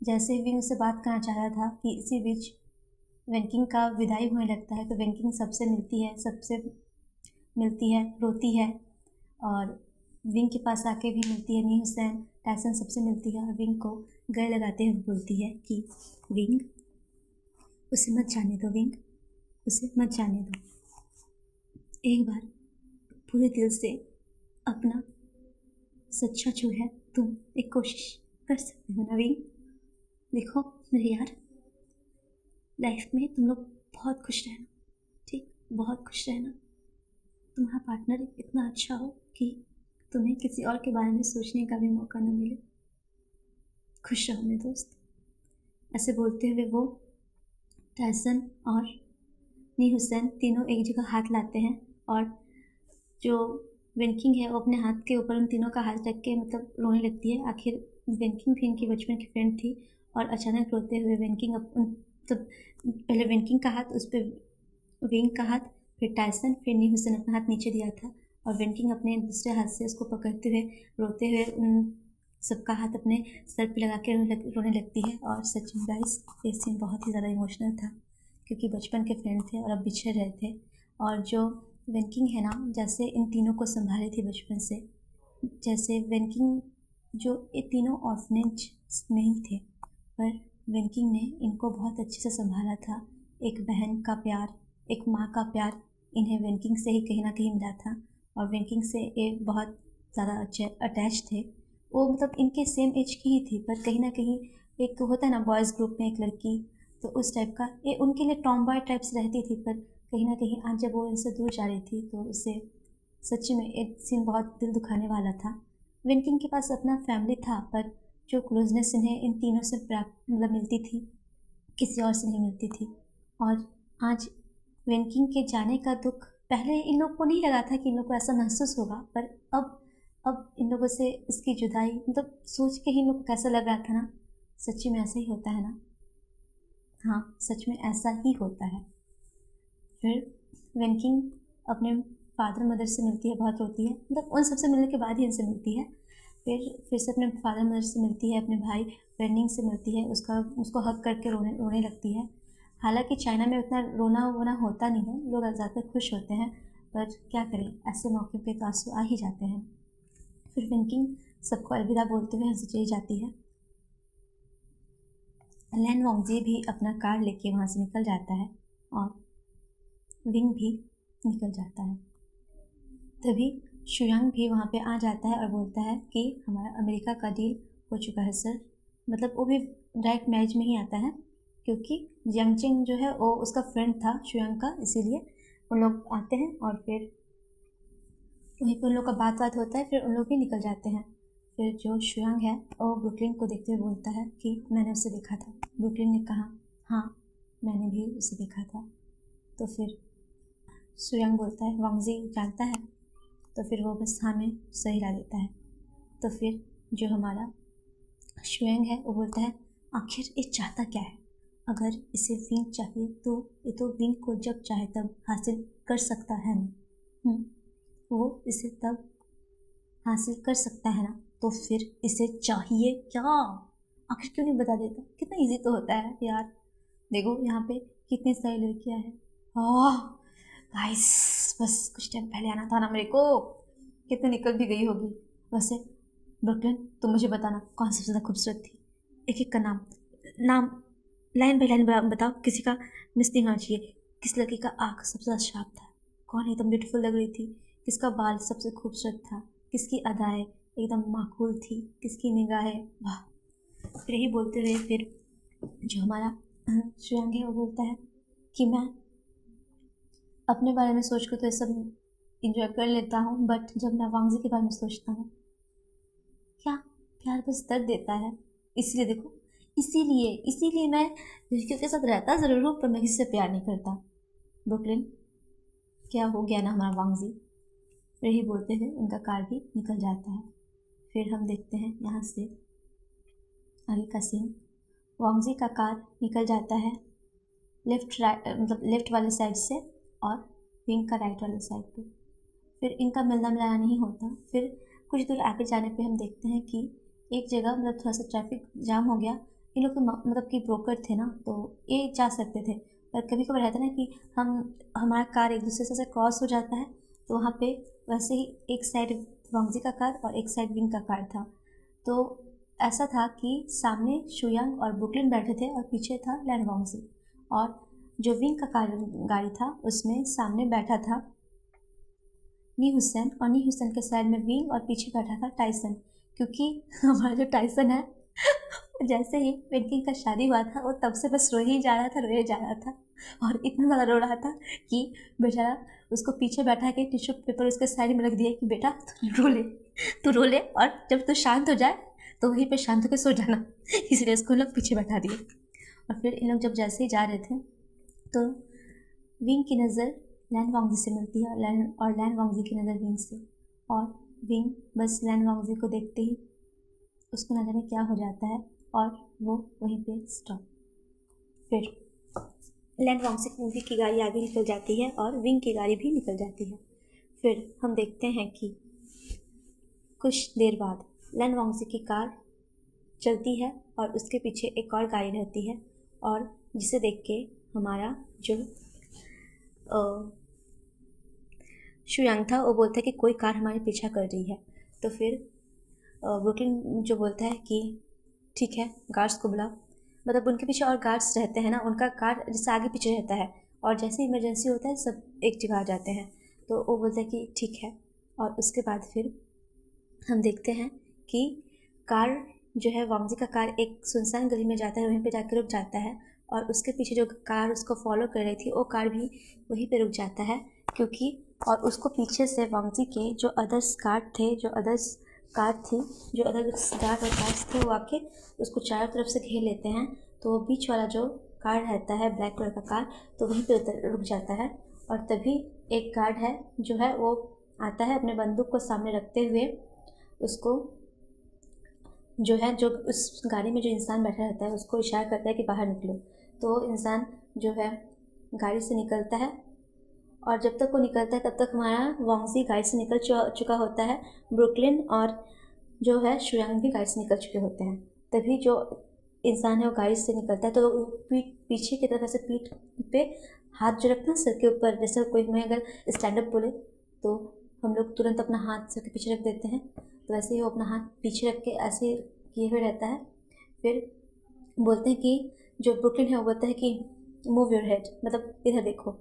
जैसे विंग से बात करना चाह रहा था कि इसी बीच वेनकिंग का विदाई होने लगता है तो वेनकिंग सबसे मिलती है रोती है और विंग के पास आके भी मिलती है। नी हुसैन टाइसन सबसे मिलती है और विंग को गले लगाते हुए बोलती है कि विंग उसे मत जाने दो, विंग उसे मत जाने दो, एक बार पूरे दिल से अपना सच्चा जो है तुम एक कोशिश कर सकते हो ना विंग। देखो मेरे यार, लाइफ में तुम लोग बहुत खुश रहना, ठीक, बहुत खुश रहना। तुम्हारा पार्टनर इतना अच्छा हो कि तुम्हें किसी और के बारे में सोचने का भी मौका न मिले। खुश रहो मेरे दोस्त। ऐसे बोलते हुए वो टाइसन और नी हुसैन तीनों एक जगह हाथ लाते हैं और जो वेनकिंग है वो अपने हाथ के ऊपर उन तीनों का हाथ रख के मतलब रोने लगती है। आखिर वेनकिंग भी इनकी बचपन की फ्रेंड थी और अचानक रोते हुए वेनकिंग मतलब पहले वेनकिंग का हाथ, उस पर विंग का हाथ, फिर टाइसन, फिर नी हुसैन अपना हाथ नीचे दिया था और वेनकिंग अपने दूसरे हाथ से उसको पकड़ते हुए रोते हुए उन सबका हाथ अपने सर पे लगा के रोने लगती है। और सच में गाइस ये सीन बहुत ही ज़्यादा इमोशनल था, क्योंकि बचपन के फ्रेंड थे और अब बिछड़ रहे थे। और जो वेनकिंग है ना, जैसे इन तीनों को संभाली थी बचपन से, जैसे वेनकिंग जो ये तीनों ऑर्फनेज में ही थे पर वेनकिंग ने इनको बहुत अच्छे से संभाला था। एक बहन का प्यार, एक माँ का प्यार इन्हें वेनकिंग से ही कहीं ना कहीं मिला था और वेनकिंग से ये बहुत ज़्यादा अच्छे अटैच थे। वो मतलब इनके सेम एज की ही थी पर कहीं ना कहीं एक होता है ना बॉयज़ ग्रुप में एक लड़की, तो उस टाइप का ये उनके लिए टॉम बॉय टाइप से रहती थी। पर कहीं ना कहीं आज जब वो इनसे दूर जा रही थी तो उससे सच में एक सीन बहुत दिल दुखाने वाला था। वेनकिंग के पास अपना फैमिली था पर जो क्लोजनेस इन्हें इन तीनों से प्राप्त मतलब मिलती थी किसी और से नहीं मिलती थी। और आज वेनकिंग के जाने का दुख पहले इन लोग को नहीं लगा था कि इन लोग को ऐसा महसूस होगा, पर अब इन लोगों से इसकी जुदाई मतलब सोच के ही इन लोग को कैसा लग रहा था ना। सच्ची में ऐसा ही होता है ना, हाँ सच में ऐसा ही होता है। फिर वेनकिंग अपने फादर मदर से मिलती है, बहुत रोती है, मतलब उन सबसे मिलने के बाद ही इनसे मिलती है। फिर से अपने फादर मदर से मिलती है, अपने भाई वेनिंग से मिलती है, उसको हक करके रोने लगती है। हालांकि चाइना में उतना रोना वोना होता नहीं है, लोग ज़्यादातर खुश होते हैं, पर क्या करें ऐसे मौके पे तो आंसू आ ही जाते हैं। फिर वेनकिंग सबको अलविदा बोलते हुए हंस चली जाती है। लैन वोंगजी भी अपना कार लेके वहाँ से निकल जाता है और विंग भी निकल जाता है। तभी शुयांग भी वहाँ पे आ जाता है और बोलता है कि हमारा अमेरिका का डील हो चुका है सर। मतलब वो भी डायरेक्ट मैरिज में ही आता है, क्योंकि जियांगचेन जो है वो उसका फ्रेंड था शुयांग का, इसीलिए उन लोग आते हैं और फिर वहीं पर उन लोग का बात होता है, फिर उन लोग भी निकल जाते हैं। फिर जो शुयांग है वो ब्रुकलिन को देखते हुए बोलता है कि मैंने उसे देखा था। ब्रुकलिन ने कहा, हाँ मैंने भी उसे देखा था। तो फिर शुयांग बोलता है, वांगजी जानता है? तो फिर वो बस हाँ में सही ला देता है। तो फिर जो हमारा शुयांग है वो बोलता है, आखिर ये चाहता क्या है? अगर इसे विंग चाहिए तो ये तो विंग को जब चाहे तब हासिल कर सकता है ना। वो इसे तब हासिल कर सकता है ना, तो फिर इसे चाहिए क्या? आखिर क्यों नहीं बता देता? कितना इजी तो होता है यार। देखो यहाँ पे कितनी सारी लड़कियां हैं। गाइस, बस कुछ टाइम पहले आना था ना मेरे को। कितने निकल भी गई होगी। वैसे ब्रुकलिन, तुम मुझे बताना कौन सबसे ज़्यादा खूबसूरत थी? एक एक का नाम नाम लाइन बाई लाइन बताओ, किसी का मिस नहीं होना चाहिए। किस लड़की का आँख सबसे ज़्यादा शार्प था? कौन एकदम ब्यूटीफुल लग रही थी? किसका बाल सबसे खूबसूरत था? किसकी अदाएँ एकदम माकूल थी? किसकी निगाहें वाह। फिर यही बोलते हुए फिर जो हमारा श्रेयांग है वो बोलता है कि मैं अपने बारे में सोच कर तो ये सब इंजॉय कर लेता हूँ, बट जब मैं वांगजी के बारे में सोचता हूँ, क्या प्यार बस दर्द देता है? इसलिए देखो, इसीलिए मैं लड़कियों के साथ रहता ज़रूर हूँ पर मैं किसी से प्यार नहीं करता। ब्रुकलिन, क्या हो गया ना हमारा वांगजी? फिर ही बोलते हुए उनका कार भी निकल जाता है। फिर हम देखते हैं यहाँ से आगे का सीन। वांगजी का कार निकल जाता है लेफ्ट वाले साइड से और विंग का राइट वाले साइड पे। फिर इनका मिलना मिलाना नहीं होता। फिर कुछ दूर आगे जाने पे हम देखते हैं कि एक जगह थोड़ा सा ट्रैफिक जाम हो गया। इन लोग तो कि ब्रोकर थे ना, तो ये जा सकते थे, पर कभी कभी रहता है ना कि हमारा कार एक दूसरे से क्रॉस हो जाता है, तो वहाँ पे वैसे ही एक साइड वांगजी का कार और एक साइड विंग का कार था। तो ऐसा था कि सामने शुयांग और ब्रुकलिन बैठे थे और पीछे था लैन वांगजी, और जो विंग का गाड़ी था उसमें सामने बैठा था नी हुसैन, और नी हुसैन के साइड में विंग और पीछे बैठा था टाइसन। क्योंकि हमारा जो टाइसन है जैसे ही विंकिंग का शादी हुआ था वो तब से बस रोए जा रहा था और इतना ज़्यादा रो रहा था कि बेचारा उसको पीछे बैठा के टिश्यू पेपर उसके साइड में रख दिया कि बेटा तू रो ले और जब तू शांत हो जाए तो वहीं पे शांत होकर सो जाना। इसलिए उसको लोग पीछे बैठा दिए। और फिर इन लोग जब जैसे ही जा रहे थे तो विंग की नज़र लैन वांगजी से मिलती है और लैन वांगजी की नज़र विंग से, और विंग बस लैन वांगजी को देखते ही उसको न जाने क्या हो जाता है और वो वहीं पे स्टॉप। फिर लैन वांगजी की गाड़ी आगे निकल जाती है और विंग की गाड़ी भी निकल जाती है। फिर हम देखते हैं कि कुछ देर बाद लैन वांगजी की कार चलती है और उसके पीछे एक और गाड़ी रहती है, और जिसे देख के हमारा जो शुयांग था वो बोलता है कि कोई कार हमारे पीछा कर रही है। तो फिर ब्रुकलिन जो बोलता है कि ठीक है, गार्ड्स को बुलाओ। उनके पीछे और गार्ड्स रहते हैं ना, उनका कार जैसे आगे पीछे रहता है और जैसे इमरजेंसी होता है सब एक जगह आ जाते हैं। तो वो बोलता है कि ठीक है। और उसके बाद फिर हम देखते हैं कि कार जो है वांगजी का कार एक सुनसान गली में जाता है, वहीं पे जाकर रुक जाता है, और उसके पीछे जो कार उसको फॉलो कर रही थी वो कार भी वहीं पे रुक जाता है, क्योंकि और उसको पीछे से वांगजी के जो अदर्स गार्ड थे, जो अदर्स गार्ड और कार्ड्स थे वो आके उसको चारों तरफ से घेर लेते हैं। तो वो बीच वाला जो कार रहता है ब्लैक कलर का कार, तो वहीं पे रुक जाता है। और तभी एक गार्ड है जो है वो आता है अपने बंदूक को सामने रखते हुए, उसको जो उस गाड़ी में जो इंसान बैठा रहता है उसको इशारा करता है कि बाहर निकलो। तो इंसान जो है गाड़ी से निकलता है, और जब तक वो निकलता है तब तक हमारा वांगजी गाड़ी से निकल चुका होता है। ब्रुकलिन और जो है शुयांग भी गाड़ी से निकल चुके होते हैं। तभी जो इंसान है वो गाड़ी से निकलता है, तो पीछे की तरफ ऐसे पीठ पे हाथ जो रखना सर के ऊपर, जैसे कोई हमें अगर स्टैंड अप बोले तो हम लोग तुरंत अपना हाथ सर के पीछे रख देते हैं, तो वैसे ही वो अपना हाथ पीछे रख के ऐसे किए हुए रहता है। फिर बोलते हैं कि जो ब्रुकलिन है वो बोलता है कि मूव योर हेड, इधर देखो।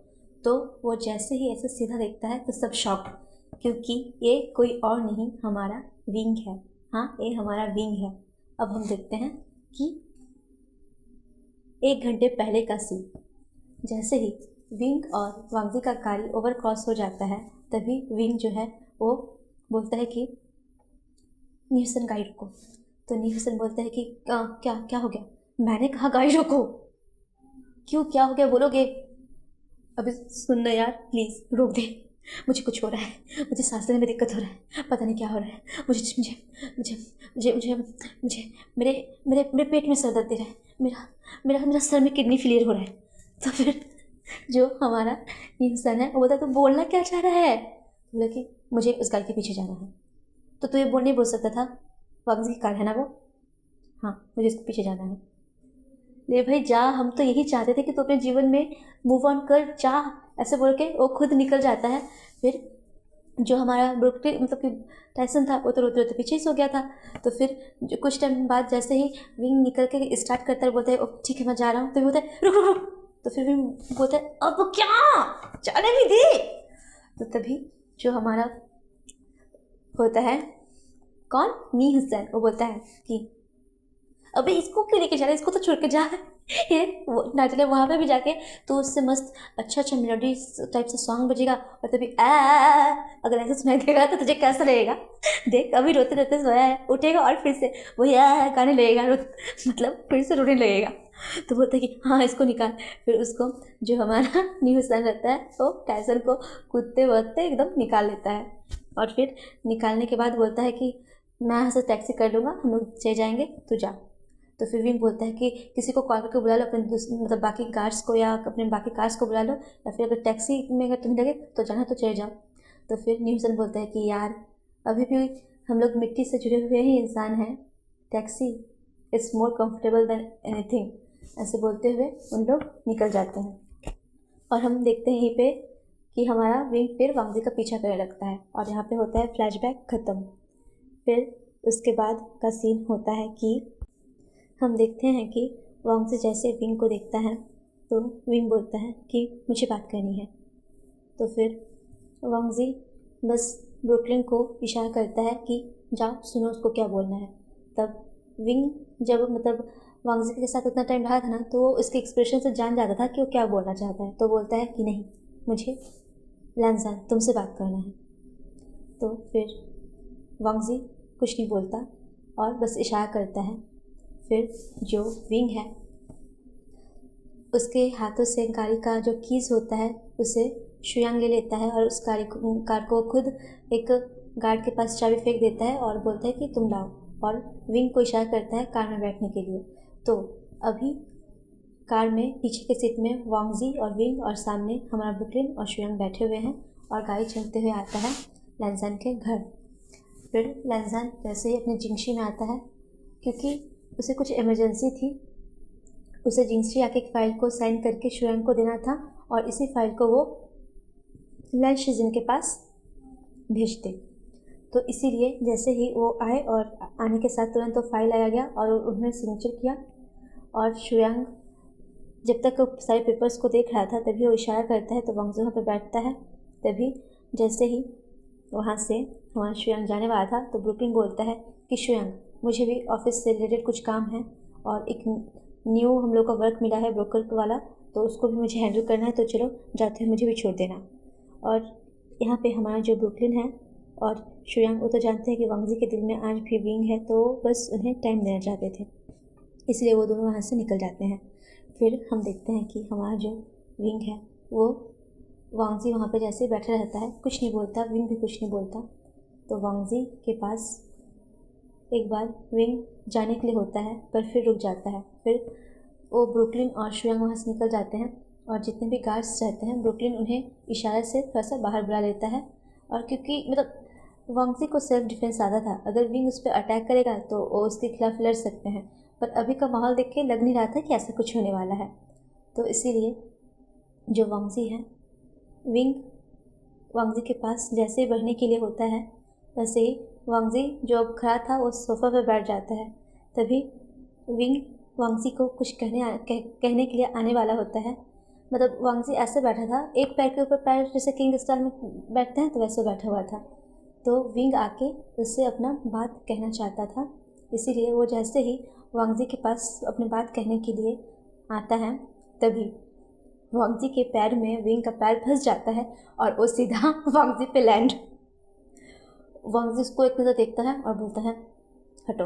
तो वो जैसे ही ऐसे सीधा देखता है तो सब शॉक, क्योंकि ये कोई और नहीं हमारा विंग है। हाँ, ये हमारा विंग है। अब हम देखते हैं कि 1 घंटे पहले का सीन। जैसे ही विंग और वांगजी का गाड़ी ओवर क्रॉस हो जाता है, तभी विंग जो है वो बोलता है कि नी हुसैन गाड़ी रोको। तो नी हुसैन बोलता है कि क्या क्या हो गया? मैंने कहा गाड़ी रोको। क्यों, क्या हो गया बोलोगे? अभी सुनना यार, प्लीज़ रोक दे। मुझे कुछ हो रहा है, मुझे सांस लेने में दिक्कत हो रहा है, पता नहीं क्या हो रहा है। मुझे मुझे मुझे मुझे मुझे मुझे मेरे मेरे मेरे पेट में सर दर्द दे रहा है, मेरा मेरा मेरा सर में किडनी फेलियर हो रहा है। तो फिर जो हमारा इंसान है वो बोलता तो बोलना क्या चाह रहा है? बोला कि मुझे उस गाड़ी के पीछे जाना है। तो तू ये नहीं बोल सकता था, वागज की कार है ना वो? हाँ, मुझे उसके पीछे जाना है। ले भाई जा, हम तो यही चाहते थे कि तू अपने जीवन में मूव ऑन कर जा, ऐसे बोल के वो खुद निकल जाता है। फिर जो हमारा ब्रुकलिन मतलब कि टाइसन था वो तो रोते रोते पीछे ही सो गया था। तो फिर जो कुछ टाइम बाद जैसे ही विंग निकल के स्टार्ट करता है, बोलता है ओ ठीक है मैं जा रहा हूँ। तो बोलता है रुक रुक रुक। तो फिर विंग बोलता है अब क्या, जाने नहीं दे। तो तभी जो हमारा होता है कौन, नी हुसैन, वो बोलता है कि अबे इसको क्यों लेके जा रहा है, इसको तो छोड़ के जा। ये वो नाचले वहाँ पे भी जाके तो उससे मस्त अच्छा अच्छा मेलोडी टाइप से सॉन्ग बजेगा और तभी अगर ऐसे सुनाई देगा तो तुझे कैसा लगेगा? देख अभी रोते रोते सोया है, उठेगा और फिर से वही गाने लगेगा, मतलब फिर से रोने लगेगा। तो बोलता है कि हाँ इसको निकाल। फिर उसको जो हमारा न्यू सन रहता है वो टाइसन को कूदते वूदते एकदम निकाल लेता है। और फिर निकालने के बाद बोलता है कि मैं यहाँ से टैक्सी कर लूँगा, हम लोग चले जाएंगे, तू जा। तो फिर विंग बोलता है कि किसी को कॉल करके बुला लो, अपने मतलब बाकी गार्ड्स को या अपने बाकी कार्स को बुला लो, या फिर अगर टैक्सी में अगर तुम्हें लगे तो जाना तो चले जाओ। तो फिर न्यूसन बोलता है कि यार अभी भी हम लोग मिट्टी से जुड़े हुए ही इंसान हैं, taxi is more comfortable than anything, ऐसे बोलते हुए उन लोग निकल जाते हैं। और हम देखते हैं यहीं पे कि हमारा विंग फिर वांगजी का पीछा करने लगता है और यहाँ पे होता है फ्लैशबैक ख़त्म। फिर उसके बाद का सीन होता है कि हम देखते हैं कि वांगजी जैसे विंग को देखता है तो विंग बोलता है कि मुझे बात करनी है। तो फिर वांगजी बस ब्रुकलिन को इशारा करता है कि जाओ सुनो उसको क्या बोलना है। तब विंग जब मतलब वांगजी के साथ उतना टाइम रहा था ना तो वो उसके एक्सप्रेशन से जान जाता था कि वो क्या बोलना चाहता है। तो बोलता है कि नहीं, मुझे लैंजान तुमसे बात करना है। तो फिर वांगजी कुछ नहीं बोलता और बस इशारा करता है। फिर जो विंग है उसके हाथों से गाड़ी का जो कीज़ होता है उसे शुयांग ले लेता है और उस कार को खुद एक गार्ड के पास चाबी फेंक देता है और बोलता है कि तुम लाओ, और विंग को इशारा करता है कार में बैठने के लिए। तो अभी कार में पीछे के सीट में वांगजी और विंग और सामने हमारा ब्रुकलिन और शुयांग बैठे हुए हैं और गाड़ी चलते हुए आता है लैंजान के घर। फिर लैंजान जैसे ही अपने जिंगशी में आता है, क्योंकि उसे कुछ इमरजेंसी थी, उसे जिंगशी आके एक फ़ाइल को साइन करके शुयांग को देना था और इसी फाइल को वो लैन शिजिन के पास भेजते। तो इसीलिए जैसे ही वो आए और आने के साथ तुरंत वो फाइल आया गया और उन्होंने सिग्नेचर किया। और शुयांग जब तक वो सारे पेपर्स को देख रहा था तभी वो इशारा करता है तो वांगजी वहाँ पर बैठता है। तभी जैसे ही वहाँ से वहाँ शुयांग जाने वाला था तो ब्रुकलिन बोलता है कि शुयांग मुझे भी ऑफिस से रिलेटेड कुछ काम है और एक न्यू हम लोग का वर्क मिला है ब्रोकर वाला, तो उसको भी मुझे हैंडल करना है, तो चलो जाते हुए मुझे भी छोड़ देना। और यहाँ पे हमारा जो ब्रुकलिन है और शुयांग वो तो जानते हैं कि वांगजी के दिल में आज भी विंग है, तो बस उन्हें टाइम देना चाहते थे, इसलिए वो दोनों वहाँ से निकल जाते हैं। फिर हम देखते हैं कि हमारा जो विंग है वो वांगजी वहाँ पे जैसे बैठा रहता है, कुछ नहीं बोलता, विंग भी कुछ नहीं बोलता। तो वांगजी के पास एक बार विंग जाने के लिए होता है पर फिर रुक जाता है। फिर वो ब्रुकलिन और शुयांग वहाँ से निकल जाते हैं और जितने भी गार्ड्स रहते हैं ब्रुकलिन उन्हें इशारे से थोड़ा सा बाहर बुला लेता है। और क्योंकि मतलब वांगजी को सेल्फ डिफेंस आता था, अगर विंग उस पर अटैक करेगा तो वो उसके खिलाफ लड़ सकते हैं, पर अभी का माहौल देख के लग नहीं रहा था कि ऐसा कुछ होने वाला है। तो इसीलिए जो वांगजी है, विंग वांगजी के पास जैसे ही बढ़ने के लिए होता है वैसे ही वांगजी जो अब खड़ा था वो सोफ़ा पर बैठ जाता है। तभी विंग वांगजी को कुछ कहने के लिए आने वाला होता है। मतलब वांगजी ऐसे बैठा था, एक पैर के ऊपर पैर, जैसे किंग स्टाइल में बैठते हैं तो वैसे बैठा हुआ था। तो विंग आके उससे अपना बात कहना चाहता था, इसीलिए वो जैसे ही वांगजी के पास अपनी बात कहने के लिए आता है तभी वांगजी के पैर में विंग का पैर फंस जाता है और वो सीधा वांगजी पे लैंड। वांगजी उसको एक नज़र देखता है और बोलता है हटो।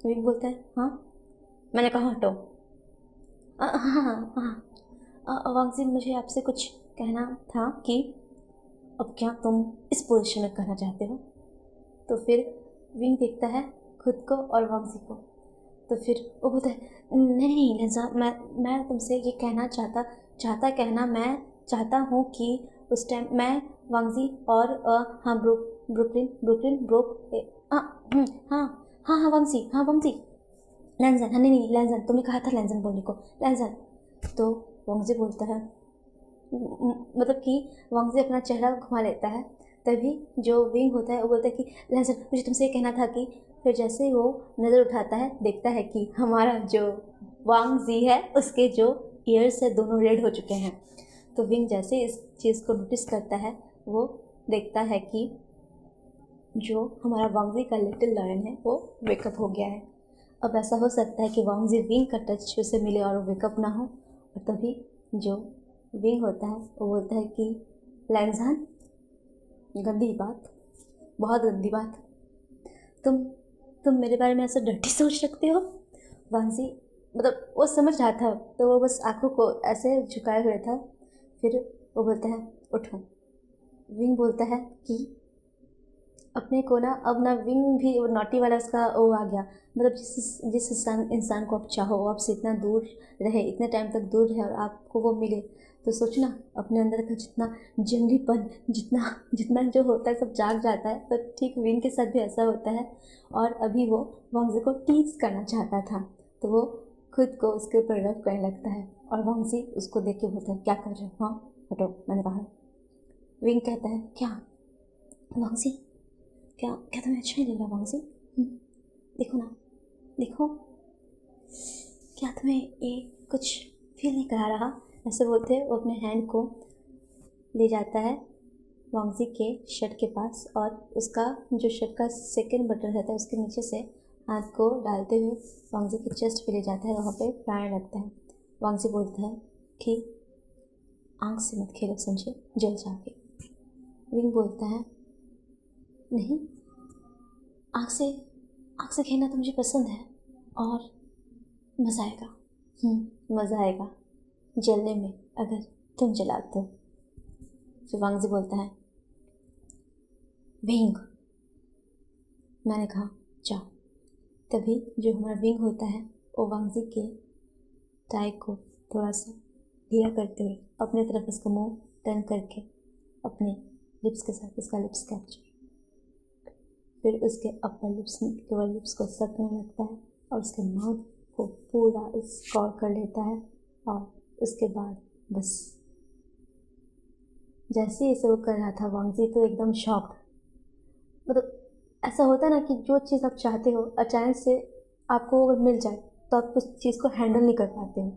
विंग बोलता है हाँ, मैंने कहा हटो। हाँ हाँ हाँ, वांगजी मुझे आपसे कुछ कहना था कि अब क्या तुम इस पोजीशन में करना चाहते हो? तो फिर विंग देखता है खुद को और वांगजी को, तो फिर वो बोलता है नहीं लिंजा, मैं तुमसे ये कहना कहना मैं चाहता हूँ कि उस टाइम मैं वांगजी और हाँ ब्रुकलिन हाँ हाँ हाँ वांगजी लैंजन, हाँ नहीं लैंजन, तुमने कहा था लैंजन बोलने को, लैंजन। तो वांगजी बोलता है मतलब कि वांगजी अपना चेहरा घुमा लेता है। तभी जो विंग होता है वो बोलता है कि लैंजन मुझे तुमसे ये कहना था कि, फिर जैसे ही वो नज़र उठाता है देखता है कि हमारा जो वांगजी है उसके जो ईयर्स है दोनों रेड हो चुके हैं। तो विंग जैसे इस चीज़ को नोटिस करता है वो देखता है कि जो हमारा वांगजी का लिटिल लायन है वो वेकअप हो गया है। अब ऐसा हो सकता है कि वांगजी विंग का टच उसे मिले और वो वेकअप ना हो, और तभी जो विंग होता है वो बोलता है कि लैंजान, गंदी बात, बहुत गंदी बात, तुम मेरे बारे में ऐसा डर्टी सोच रखते हो। वांगजी मतलब वो समझ रहा था तो वो बस आंखों को ऐसे झुकाए हुए था। फिर वो बोलता है उठो। विंग बोलता है कि अपने को ना अब ना विंग भी वो नॉटी वाला उसका वो आ गया, मतलब जिस इंसान को आप चाहो वो आपसे इतना दूर रहे, इतने टाइम तक दूर रहे और आपको वो मिले, तो सोचना अपने अंदर का जितना जंगलीपन जितना जो होता है सब जाग जाता है। तो ठीक विंग के साथ भी ऐसा होता है। और अभी वो वांगजी को टीज करना चाहता था, तो वो खुद को उसके ऊपर रफ करने लगता है और वांगजी उसको देख के बोलता है क्या कर रहे हो, हाँ हटो, मैंने कहा। विंग कहता है क्या वांगजी, क्या तुम्हें अच्छा नहीं लग रहा वांगजी? देखो ना, देखो, क्या तुम्हें ये कुछ फील नहीं करा रहा? ऐसे बोलते वो अपने हैंड को ले जाता है वांगजी के शर्ट के पास और उसका जो शर्ट का सेकंड बटन रहता है उसके नीचे से हाथ को डालते हुए वांगजी के चेस्ट पे ले जाता है, वहाँ पे पैर रखता है। वांगजी बोलता है कि आँख से मत खेलो समझे, जल जाओगे। विंग बोलता है नहीं, आँख से खेलना तो मुझे पसंद है और मज़ा आएगा, मज़ा आएगा जलने में अगर तुम जलाते हो। फिर वांगजी बोलता है विंग, मैंने कहा जाओ। तभी जो हमारा विंग होता है वो वांगजी के टाई को थोड़ा सा ढीला करते हुए अपने तरफ उसका मुंह टर्न करके अपने लिप्स के साथ उसका लिप्स कैप्चर, फिर उसके अपर लिप्स लोअर लिप्स को सक करने लगता है और उसके माउथ को पूरा स्कॉर कर लेता है। और उसके बाद बस जैसे ही इसे वो कर रहा था वांगजी तो एकदम शॉक्ड, मतलब ऐसा होता है ना कि जो चीज़ आप चाहते हो अचानक से आपको अगर मिल जाए तो आप उस चीज़ को हैंडल नहीं कर पाते हो।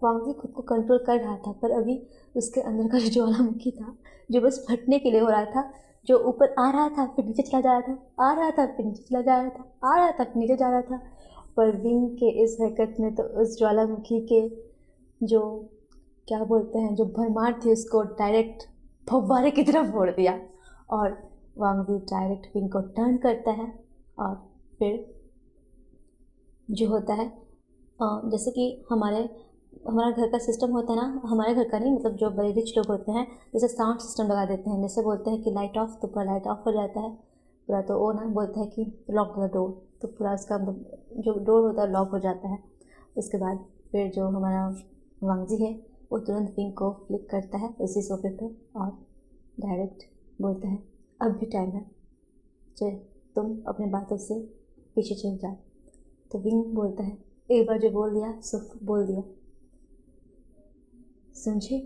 वांगजी खुद को कंट्रोल कर रहा था पर अभी उसके अंदर का जो ज्वालामुखी था जो बस फटने के लिए हो रहा था, जो ऊपर आ रहा था फिर नीचे चला जा रहा था, आ रहा था फिर नीचे चला जा रहा था, आ रहा था फिर नीचे जा रहा था। पर विंग के इस हरकत में तो उस ज्वालामुखी के जो क्या बोलते हैं जो भरमार थी उसको डायरेक्ट फव्वारे की तरफ फोड़ दिया। और वांगजी डायरेक्ट विंग को टर्न करता है और फिर जो होता है जैसे कि हमारा घर का सिस्टम होता है ना, हमारे घर का नहीं मतलब जो बड़े रिच लोग होते हैं जैसे साउंड सिस्टम लगा देते हैं, जैसे बोलते हैं कि लाइट ऑफ तो पूरा लाइट ऑफ हो जाता है पूरा, तो वो ना बोलता है कि लॉक द डोर, तो पूरा उसका जो डोर होता है लॉक हो जाता है। उसके बाद फिर जो हमारा वांगजी है वो तुरंत विंग को फ्लिक करता है उसी सोफे पे और डायरेक्ट बोलता है अब भी टाइम है, चल तुम अपने बातों से पीछे चल जाओ। तो विंग बोलता है एक बार जो बोल दिया सो बोल दिया, समझे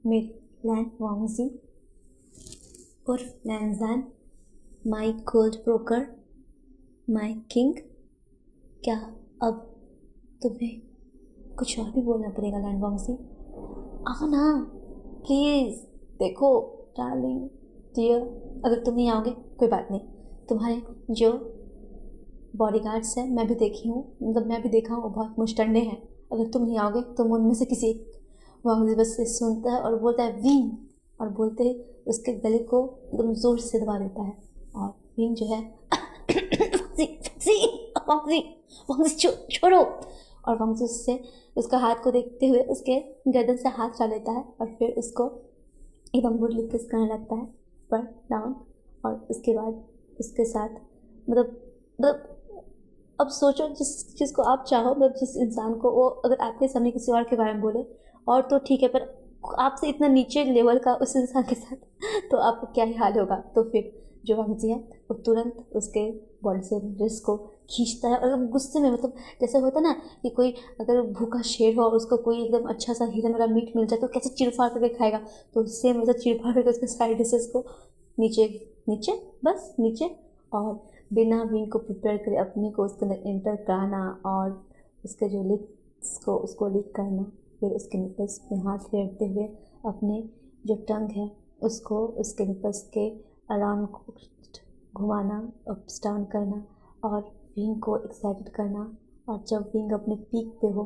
मेरे लैन वांगजी उर्फ Lan Zhan, my gold broker, my king. क्या अब तुम्हें कुछ और भी बोलना पड़ेगा लैन वांगजी? आओ ना प्लीज़, देखो डार्लिंग डियर, अगर तुम नहीं आओगे कोई बात नहीं, तुम्हारे जो बॉडीगार्ड्स हैं मैं भी देखी हूँ, मतलब मैं भी देखा हूँ वो बहुत मुश्तंडे हैं, अगर तुम नहीं आओगे तो उनमें से किसी वांगजी बस से सुनता है और बोलता है विंग, और बोलते ही उसके गले को एकदम ज़ोर से दबा देता है और विंग जो है वांगजी वांगजी वांगजी छोड़ो। और वांगजी उससे उसका हाथ को देखते हुए उसके गर्दन से हाथ हटा लेता है और फिर उसको एकदम बुरी किस करने लगता है पर डाउन। और उसके बाद उसके साथ मतलब अब सोचो जिस चीज़ को आप चाहो, मतलब जिस इंसान को वो अगर आपके सामने किसी और के बारे में बोले और तो ठीक है, पर आपसे इतना नीचे लेवल का उस इंसान के साथ तो आपका क्या ही हाल होगा। तो फिर जो वांगजी है वो तुरंत उसके बॉडी से ड्रेस को खींचता है और गुस्से में, मतलब जैसे होता है ना कि कोई अगर भूखा शेर हो और उसको कोई एकदम अच्छा सा हिरन वाला मीट मिल जाए तो कैसे चिड़फाड़ करके खाएगा, तो सेम वैसा चिड़फाड़ करके उसके साइड डिशेस को नीचे नीचे बस नीचे और बिना विंग को प्रिपेयर करे अपने को उसके अंदर एंटर कराना और उसके जो लिप्स को उसको लिक करना, फिर उसके निपल्स में हाथ फेरते हुए अपने जो टंग है उसको उसके निपल्स के अराउंड घुमाना, अप्स डाउन करना और विंग को एक्साइटेड करना। और जब विंग अपने पीक पे हो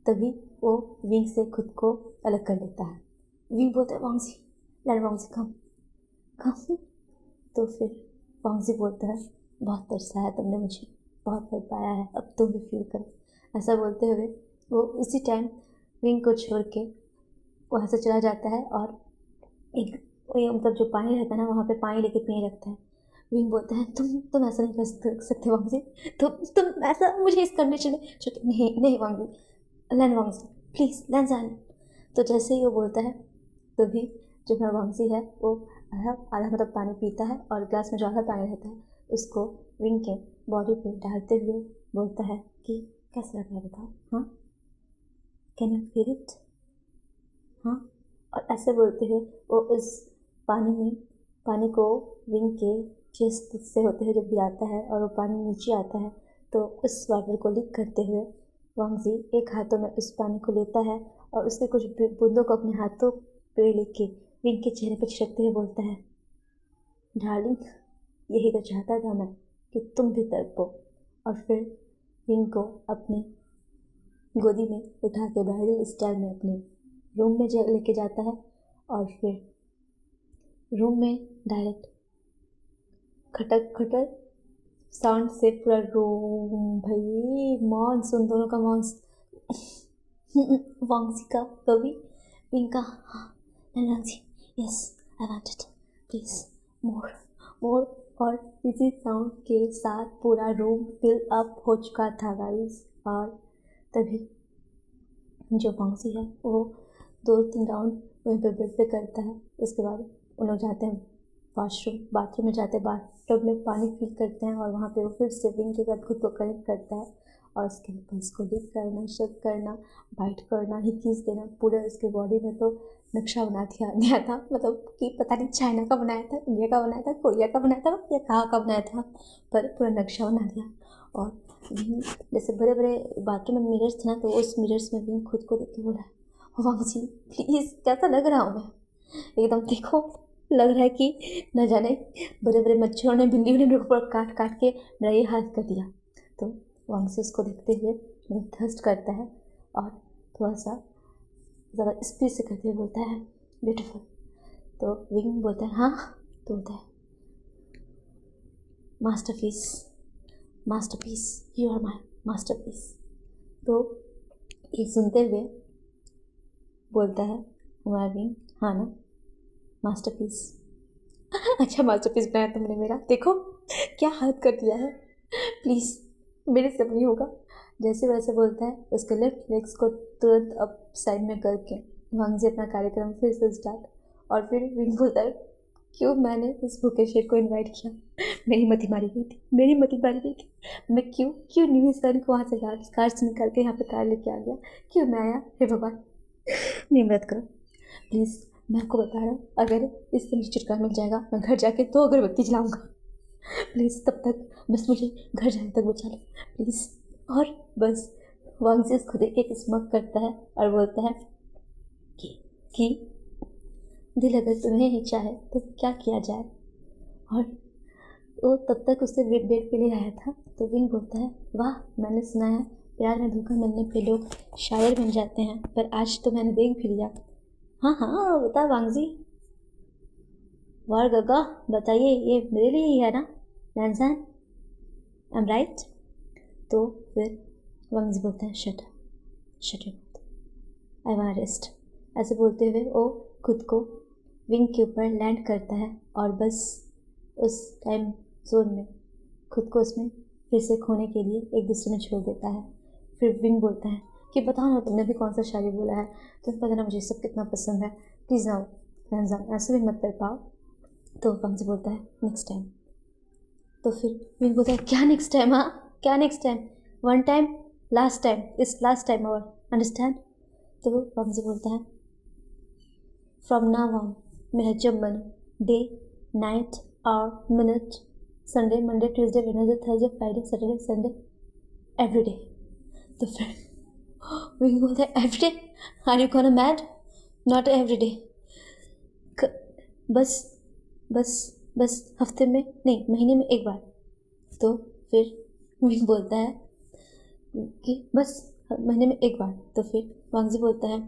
तभी वो विंग से खुद को अलग कर लेता है। विंग बोलता है वांगजी, लेट वांगजी कम कम। तो फिर वांगजी बोलता है बहुत तरसाया तुमने मुझे, बहुत तड़पाया है, अब तुम भी फील करो। ऐसा बोलते हुए वो उसी टाइम विंग को छोड़ के वहाँ से चला जाता है और एक मतलब जो पानी रहता है ना वहाँ पे पानी लेके पीने लगता है। विंग बोलता है तुम ऐसा नहीं कर सकते वांगजी, तुम ऐसा मुझे इस कंडीशन में नहीं नहीं वांगजी, लैन वांगजी प्लीज़ लैन जान। तो जैसे ही वो बोलता है तभी जो मेरा वांगजी है वो आधा मतलब पानी पीता है और ग्लास में जो आधा पानी रहता है उसको विंग के बॉडी पे डालते हुए बोलता है कि कैसा लग रहा है बताओ, हाँ कैन यू फील इट, हाँ। और ऐसे बोलते हुए वो उस पानी को विंग के चेस्ट से होते हुए जब गिराता है और वो पानी नीचे आता है तो उस वाटर को लीक करते हुए वांगजी एक हाथों में उस पानी को लेता है और उसके कुछ बूंदों को अपने हाथों पे लेके विंग के चेहरे पर छिड़कते हुए बोलता है डार्लिंग, यही तो चाहता था मैं कि तुम भी तड़पो। और फिर विंग को अपने गोदी में उठा के ब्राइडल स्टाइल में अपने रूम में लेके जाता है और फिर रूम में डायरेक्ट खटक खटक साउंड से पूरा रूम, भाई मौन उन दोनों का मौन वांगजी का कभी विंग का Wangji yes I want it please more more. और इसी साउंड के साथ पूरा रूम फिल अप हो चुका था गाइस। और तभी जो वांगजी है वो 2-3 राउंड वहीं पे बेड पे करता है। उसके बाद उन लोग जाते हैं बाथरूम में जाते हैं, बाथटब में पानी फिल करते हैं और वहाँ पे वो फिर से विंग के साथ खुद को कनेक्ट करता है और उसके निपल्स को लिक करना, शक करना, बाइट करना, ही किस देना, पूरे उसके बॉडी में तो नक्शा बना दिया गया था। मतलब कि पता नहीं चाइना का बनाया था, इंडिया का बनाया था, कोरिया का बनाया था या कहाँ का बनाया था, पर पूरा नक्शा बना दिया। और जैसे बड़े बड़े बाथरूम में मिरर्स थे ना तो उस मिरर्स में विंग खुद को देख के बोला वांगजी प्लीज़ कैसा लग रहा हूँ मैं, एकदम देखो लग रहा है कि न जाने बड़े बड़े मच्छरों ने बिल्ली ने मेरे ऊपर काट काट के मेरा ये हाथ कर दिया। तो वांगजी उसको देखते हुए मतलब थर्स्ट करता है और थोड़ा सा ज़्यादा स्पीड से करते हुए बोलता है ब्यूटीफुल। तो विंग बोलता है हाँ, तो बोलता है masterpiece masterpiece you are my masterpiece. तो ये सुनते हुए बोलता है हमारा विंग हाँ ना मास्टरपीस अच्छा मास्टरपीस बनाया तुमने मेरा, देखो क्या हाथ कर दिया है, प्लीज़ मेरे से नहीं होगा। जैसे वैसे बोलता है उसके लेफ्ट लेग्स को तुरंत अप साइड में करके वांगजी अपना कार्यक्रम फिर से स्टार्ट। और फिर विंग बोलता है क्यों मैंने इस भूखे शेर को इनवाइट किया, मेरी मती मारी गई थी, मेरी मती मारी गई थी, मैं क्यों न्यू सन को वहाँ से कार से निकाल के यहाँ पे कार लेके आ गया, क्यों मैं आया, हे भगवान नहीं मदद करो प्लीज़। मैं आपको बता रहा हूँ अगर इससे मुझे छुटकारा मिल जाएगा मैं घर जाके 2 अगरबत्ती जलाऊँगा, प्लीज़ तब तक बस मुझे घर जाने तक बचा लो प्लीज़। और बस वांगजी उसको देख के स्मक करता है और बोलता है कि दिल अगर तुम्हें ही चाहे तो क्या किया जाए। और वो तब तक उससे बेड पे ले आया था। तो विंग बोलता है वाह मैंने सुना है प्यार में धोखा मिलने पे लोग शायर बन जाते हैं, पर आज तो मैंने देख भी लिया। हाँ हाँ बता वांगजी, वार गगा बताइए ये मेरे लिए ही है ना लैंसान, आई एम राइट? तो फिर वांगजी बोलता है shut shut I want rest. ऐसे बोलते हुए वो खुद को विंग के ऊपर लैंड करता है और बस उस टाइम जोन में खुद को उसमें फिर से खोने के लिए एक दूसरे में छोड़ देता है। फिर विंग बोलता है कि बताओ ना तुमने भी कौन सा शायरी बोला है, तुम्हें पता ना मुझे सब कितना पसंद है, प्लीज़ ना रमज़ान ऐसे भी मत कर पाओ। तो वांगजी बोलता है नेक्स्ट टाइम। तो फिर विंग बोलता है क्या नेक्स्ट टाइम? हाँ क्या next time? One time, last time, इस लास्ट टाइम और अंडरस्टैंड? तो वांगजी बोलता है फ्रॉम नाउ ऑन मेरा जब मन day night hour minute Sunday Monday Tuesday Wednesday Thursday Friday Saturday Sunday everyday. तो फिर विंग बोलता है everyday? Are you gonna mad? Not everyday, बस बस बस हफ्ते में नहीं महीने में एक बार। तो फिर विंग बोलता है कि बस महीने में एक बार। तो फिर वांगजी बोलता है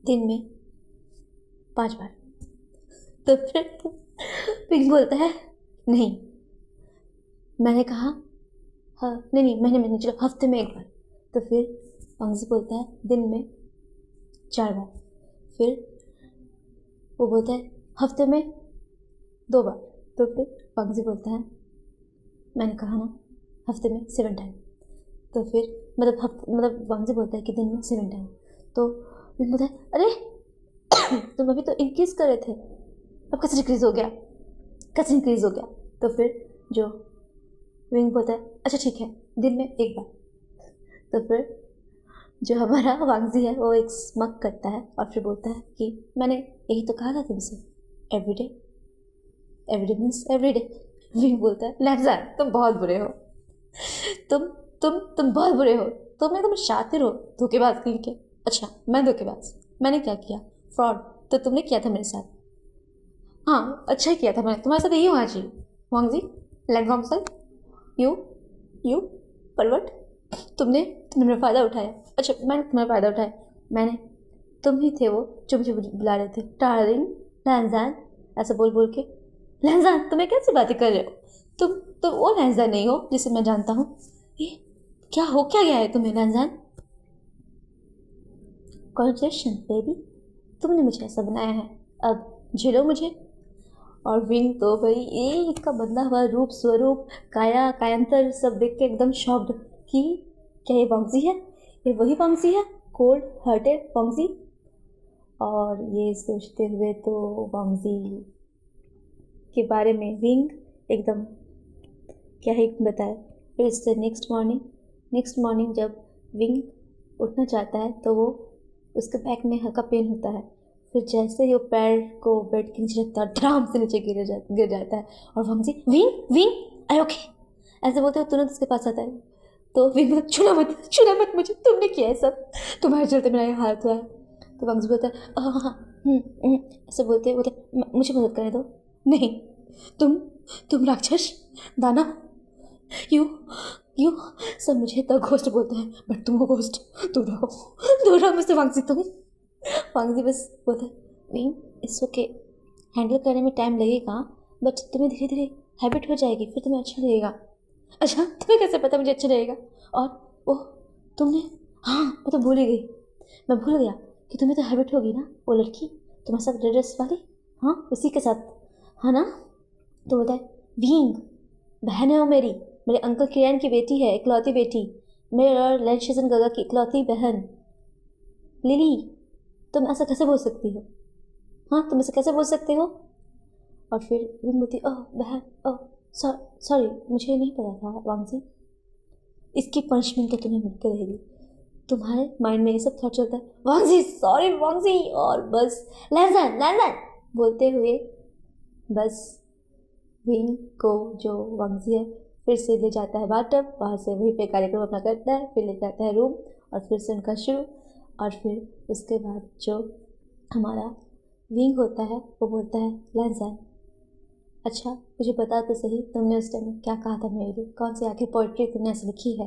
दिन में 5 बार। तो फिर विंग बोलता है नहीं मैंने कहा हाँ नहीं महीने में नहीं, चलो हफ्ते में एक बार। तो फिर वांगजी बोलता है दिन में 4 बार। फिर वो बोलता है हफ्ते में 2 बार। तो फिर वांगजी बोलता है मैंने कहा ना हफ्ते में 7 टाइम। तो फिर मतलब वांगजी बोलता है कि दिन में 7 टाइम। तो विंग बोलता है अरे तुम अभी तो इंक्रीज कर रहे थे, अब कैसे डिक्रीज हो गया, कैसे इंक्रीज हो गया? तो फिर जो विंग बोलता है अच्छा ठीक है दिन में एक बार। तो फिर जो हमारा वांगजी है वो एक स्मक करता है और फिर बोलता है कि मैंने यही तो कहा था तुमसे everyday, everyday means everyday. Wing बोलता है लैंजान तुम बहुत बुरे हो, तुम बहुत बुरे हो, तुम एकदम शातिर हो, धोखेबाज कहीं के। अच्छा मैं धोखेबाज? मैंने क्या किया? फ्रॉड तो तुमने किया था मेरे साथ। हाँ अच्छा ही किया था, मैं तुम्हारे साथ यही होना चाहिए वांगजी लैंड सर। यू परवट, तुमने मेरा फ़ायदा उठाया। अच्छा मैंने तुम्हारा फ़ायदा उठाया? मैंने, तुम ही थे वो जो मुझे बुला रहे थे डार्लिंग लैंजान ऐसा बोल बोल के। लैंजान तुम्हें कैसी बातें कर रहे हो? तुम वो लैंजान नहीं हो जिसे मैं जानता हूँ। ये क्या हो क्या गया है तुम्हें लैंजान? कॉन्ग्रेचुलेशन बेबी, तुमने मुझे ऐसा बनाया है, अब झेलो मुझे। और विंग तो भाई ये इसका बदला हुआ रूप स्वरूप कायांतर सब देख के एकदम शॉक्ड कि क्या ये वांगजी है, ये वही वांगजी है कोल्ड हार्टेड वांगजी। और ये सोचते हुए तो वांगजी के बारे में विंग एकदम क्या ही बताए। फिर इससे नेक्स्ट मॉर्निंग जब विंग उठना चाहता है तो वो उसके बैक में हल्का पेन होता है। फिर जैसे ही वो पैर को बेड के नीचे रखता है धड़ाम से नीचे गिर जाता है। और वांगजी विंग आई ओके ऐसे बोलते हुए तुरंत उसके पास आता है। तो विंग बोलता छूना मत मुझे, तुमने किया है सब, तुम्हारे चलते मेरा ये हालत हुआ है। तो वांगजी बोलता है ऐसे बोलते मुझे मदद करने दो। नहीं तुम राक्षस दाना, यू सब मुझे द घोस्ट बोलते हैं बट तुम हो घोस्ट, दूर रहो मुझसे वांगजी तुम। वांगजी बस बोलता है विंग इट्स ओके, हैंडल करने में टाइम लगेगा बट तुम्हें धीरे धीरे हैबिट हो जाएगी, फिर तुम्हें अच्छा लगेगा। अच्छा तुम्हें कैसे पता मुझे अच्छा लगेगा? और ओह तुमने, हाँ मैं तो भूल ही गई, मैं भूल गया कि तुम्हें तो हैबिट होगी ना वो लड़की तुम्हारे साथ रेड ड्रेस वाली, हाँ उसी के साथ, हाँ ना? तो बोलता है विंग बहन है वो मेरे अंकल किरण की बेटी है, इकलौती बेटी, मेरे और लैंशेजन गगा की इकलौती बहन लिली, तुम ऐसा कैसे बोल सकती हो? हाँ तुम ऐसा कैसे बोल सकते हो? और फिर विंग बोलती ओह बहन ओह सॉरी मुझे नहीं पता था वांगजी, इसकी पनिशमेंट तो तुम्हें मिलकर रहेगी, तुम्हारे माइंड में ये सब थॉट चलता है वांगजी सॉरी वांगजी। और बस लैंजान बोलते हुए बस विंग को जो वांगजी है फिर से ले जाता है बाथटब, वहाँ से वहीं पे कार्यक्रम अपना करता है, फिर ले जाता है रूम और फिर से उनका शुरू। और फिर उसके बाद जो हमारा विंग होता है वो बोलता है लैंजान अच्छा मुझे बता तो सही तुमने उस टाइम क्या कहा था मेरे लिए, कौन सी आखिर पोइट्री तुमने ऐसे लिखी है?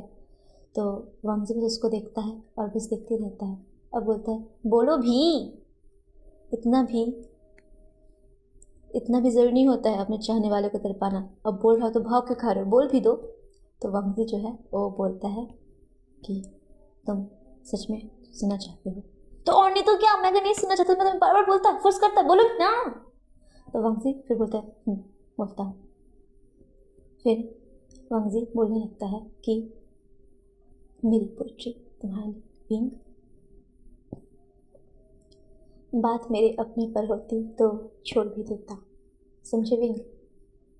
तो वांगजी बस उसको देखता है और बस देखते रहता है। अब बोलता है बोलो भी, इतना भी ज़रूरी नहीं होता है अपने चाहने वाले को तड़पाना। अब बोल रहा हो तो भाव के खा रहे हो, बोल भी दो। तो वांगजी जो है वो बोलता है कि तुम सच में सुनना चाहते हो तो, और नहीं तो क्या, मैं अगर नहीं सुनना चाहता मैं तुम्हें बार बार बोलता, फोर्स करता, बोलो ना। तो वांगजी फिर बोलता है बोलता हूँ। फिर वांगजी बोलने लगता है कि मेरी पोइट्री तुम्हारे विंग, बात मेरे अपने पर होती तो छोड़ भी देता, समझे विंग।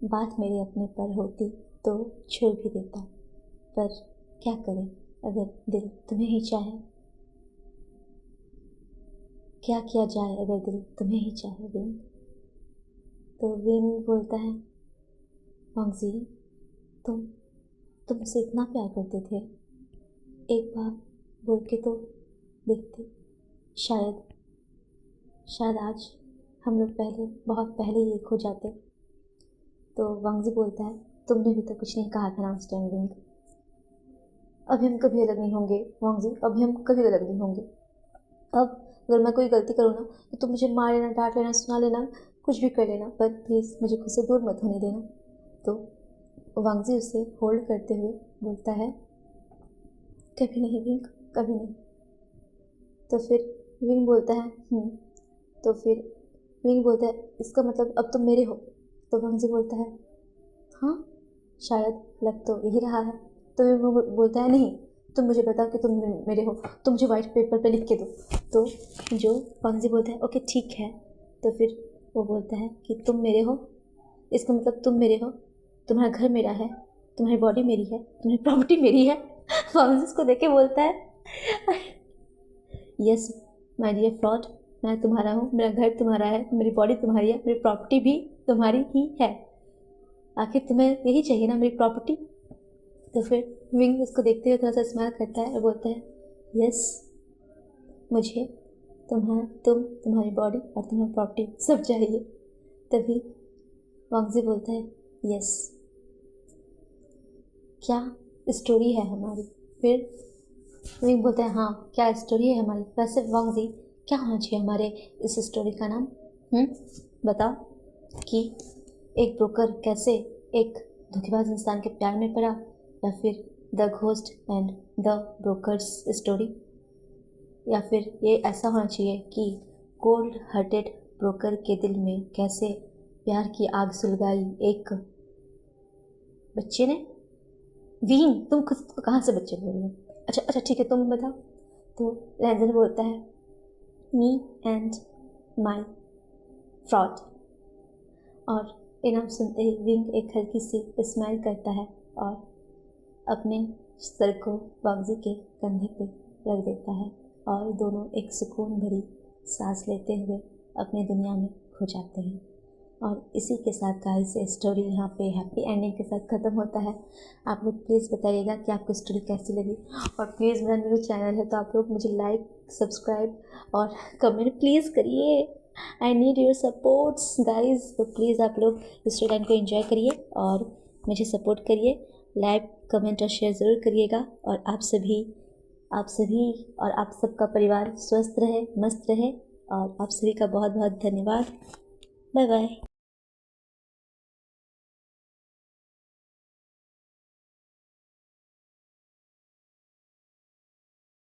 बात मेरे अपने पर होती तो छोड़ भी देता, पर क्या करें अगर दिल तुम्हें ही चाहे। क्या किया जाए अगर दिल तुम्हें ही चाहे विंग। तो विंग बोलता है वांगजी तुम मुझसे इतना प्यार करते थे, एक बार बोल के तो देखते, शायद आज हम लोग बहुत पहले ही एक हो जाते। तो वांगजी बोलता है तुमने भी तो कुछ नहीं कहा था ना उस टाइम विंग, अभी हम कभी अलग नहीं होंगे वांगजी, अभी हम कभी अलग नहीं होंगे। अब अगर मैं कोई गलती करूँ ना तो तुम मुझे मार लेना, डांट लेना, सुना लेना, कुछ भी कर लेना, पर प्लीज़ मुझे खुद से दूर मत होने देना। तो वांगजी उसे होल्ड करते हुए बोलता है कभी नहीं विंग, कभी नहीं। तो फिर विंग बोलता है तो फिर विंग बोलता है इसका मतलब अब तुम मेरे हो। तो वांगजी बोलता है हाँ शायद लग तो यही रहा है। तो विंग बोलता है नहीं, तुम मुझे बताओ कि तुम मेरे हो, तुम मुझे वाइट पेपर पे लिख के दो। तो जो वांगजी बोलता है ओके ठीक है। तो फिर वो बोलता है कि तुम मेरे हो, इसका मतलब तुम मेरे हो, तुम्हारा घर मेरा है, तुम्हारी बॉडी मेरी है, तुम्हारी प्रॉपर्टी मेरी है। वांगजी उसको देख के बोलता है यस माय डियर फ्रॉड, मैं तुम्हारा हूँ, मेरा घर तुम्हारा है, मेरी बॉडी तुम्हारी है, मेरी प्रॉपर्टी भी तुम्हारी ही है, आखिर तुम्हें यही चाहिए ना मेरी प्रॉपर्टी। तो फिर विंग उसको देखते हुए थोड़ा सा स्माइल करता है और बोलता है यस मुझे तुम्हारी बॉडी और तुम्हारी प्रॉपर्टी सब चाहिए। तभी वांगजी बोलता है यस क्या स्टोरी है हमारी। फिर विंग बोलता है हाँ क्या स्टोरी है हमारी। वैसे वांगजी क्या होना चाहिए हमारे इस स्टोरी का नाम बताओ कि एक ब्रोकर कैसे एक धोखेबाज इंसान के प्यार में पड़ा, या फिर the ghost and the brokers story, या फिर ये ऐसा होना चाहिए कि कोल्ड हार्टेड ब्रोकर के दिल में कैसे प्यार की आग सुलगाई एक बच्चे ने। वीन तुम खुद को कहाँ से बच्चे बोल रहे हो? अच्छा ठीक है तुम बताओ। तो रैंजन बोलता है मी एंड माई फ्रॉड, और ये नाम सुनते ही विंग एक हल्की सी स्माइल करता है और अपने सर को वांगजी के कंधे पे रख देता है और दोनों एक सुकून भरी सांस लेते हुए अपनी दुनिया में खो जाते हैं। और इसी के साथ गाइस ये स्टोरी यहाँ पे हैप्पी एंडिंग के साथ ख़त्म होता है। आप लोग प्लीज़ बताइएगा कि आपको स्टोरी कैसी लगी, और प्लीज़ मेरा न्यू चैनल है तो आप लोग मुझे लाइक सब्सक्राइब और कमेंट प्लीज़ करिए। I need your supports guys. तो प्लीज़ आप लोग स्टोरी लाइन को एंजॉय करिए और मुझे सपोर्ट करिए, लाइक कमेंट और शेयर ज़रूर करिएगा। और आप सभी और आप सबका परिवार स्वस्थ रहे, मस्त रहे, और आप सभी का बहुत बहुत धन्यवाद। Bye bye.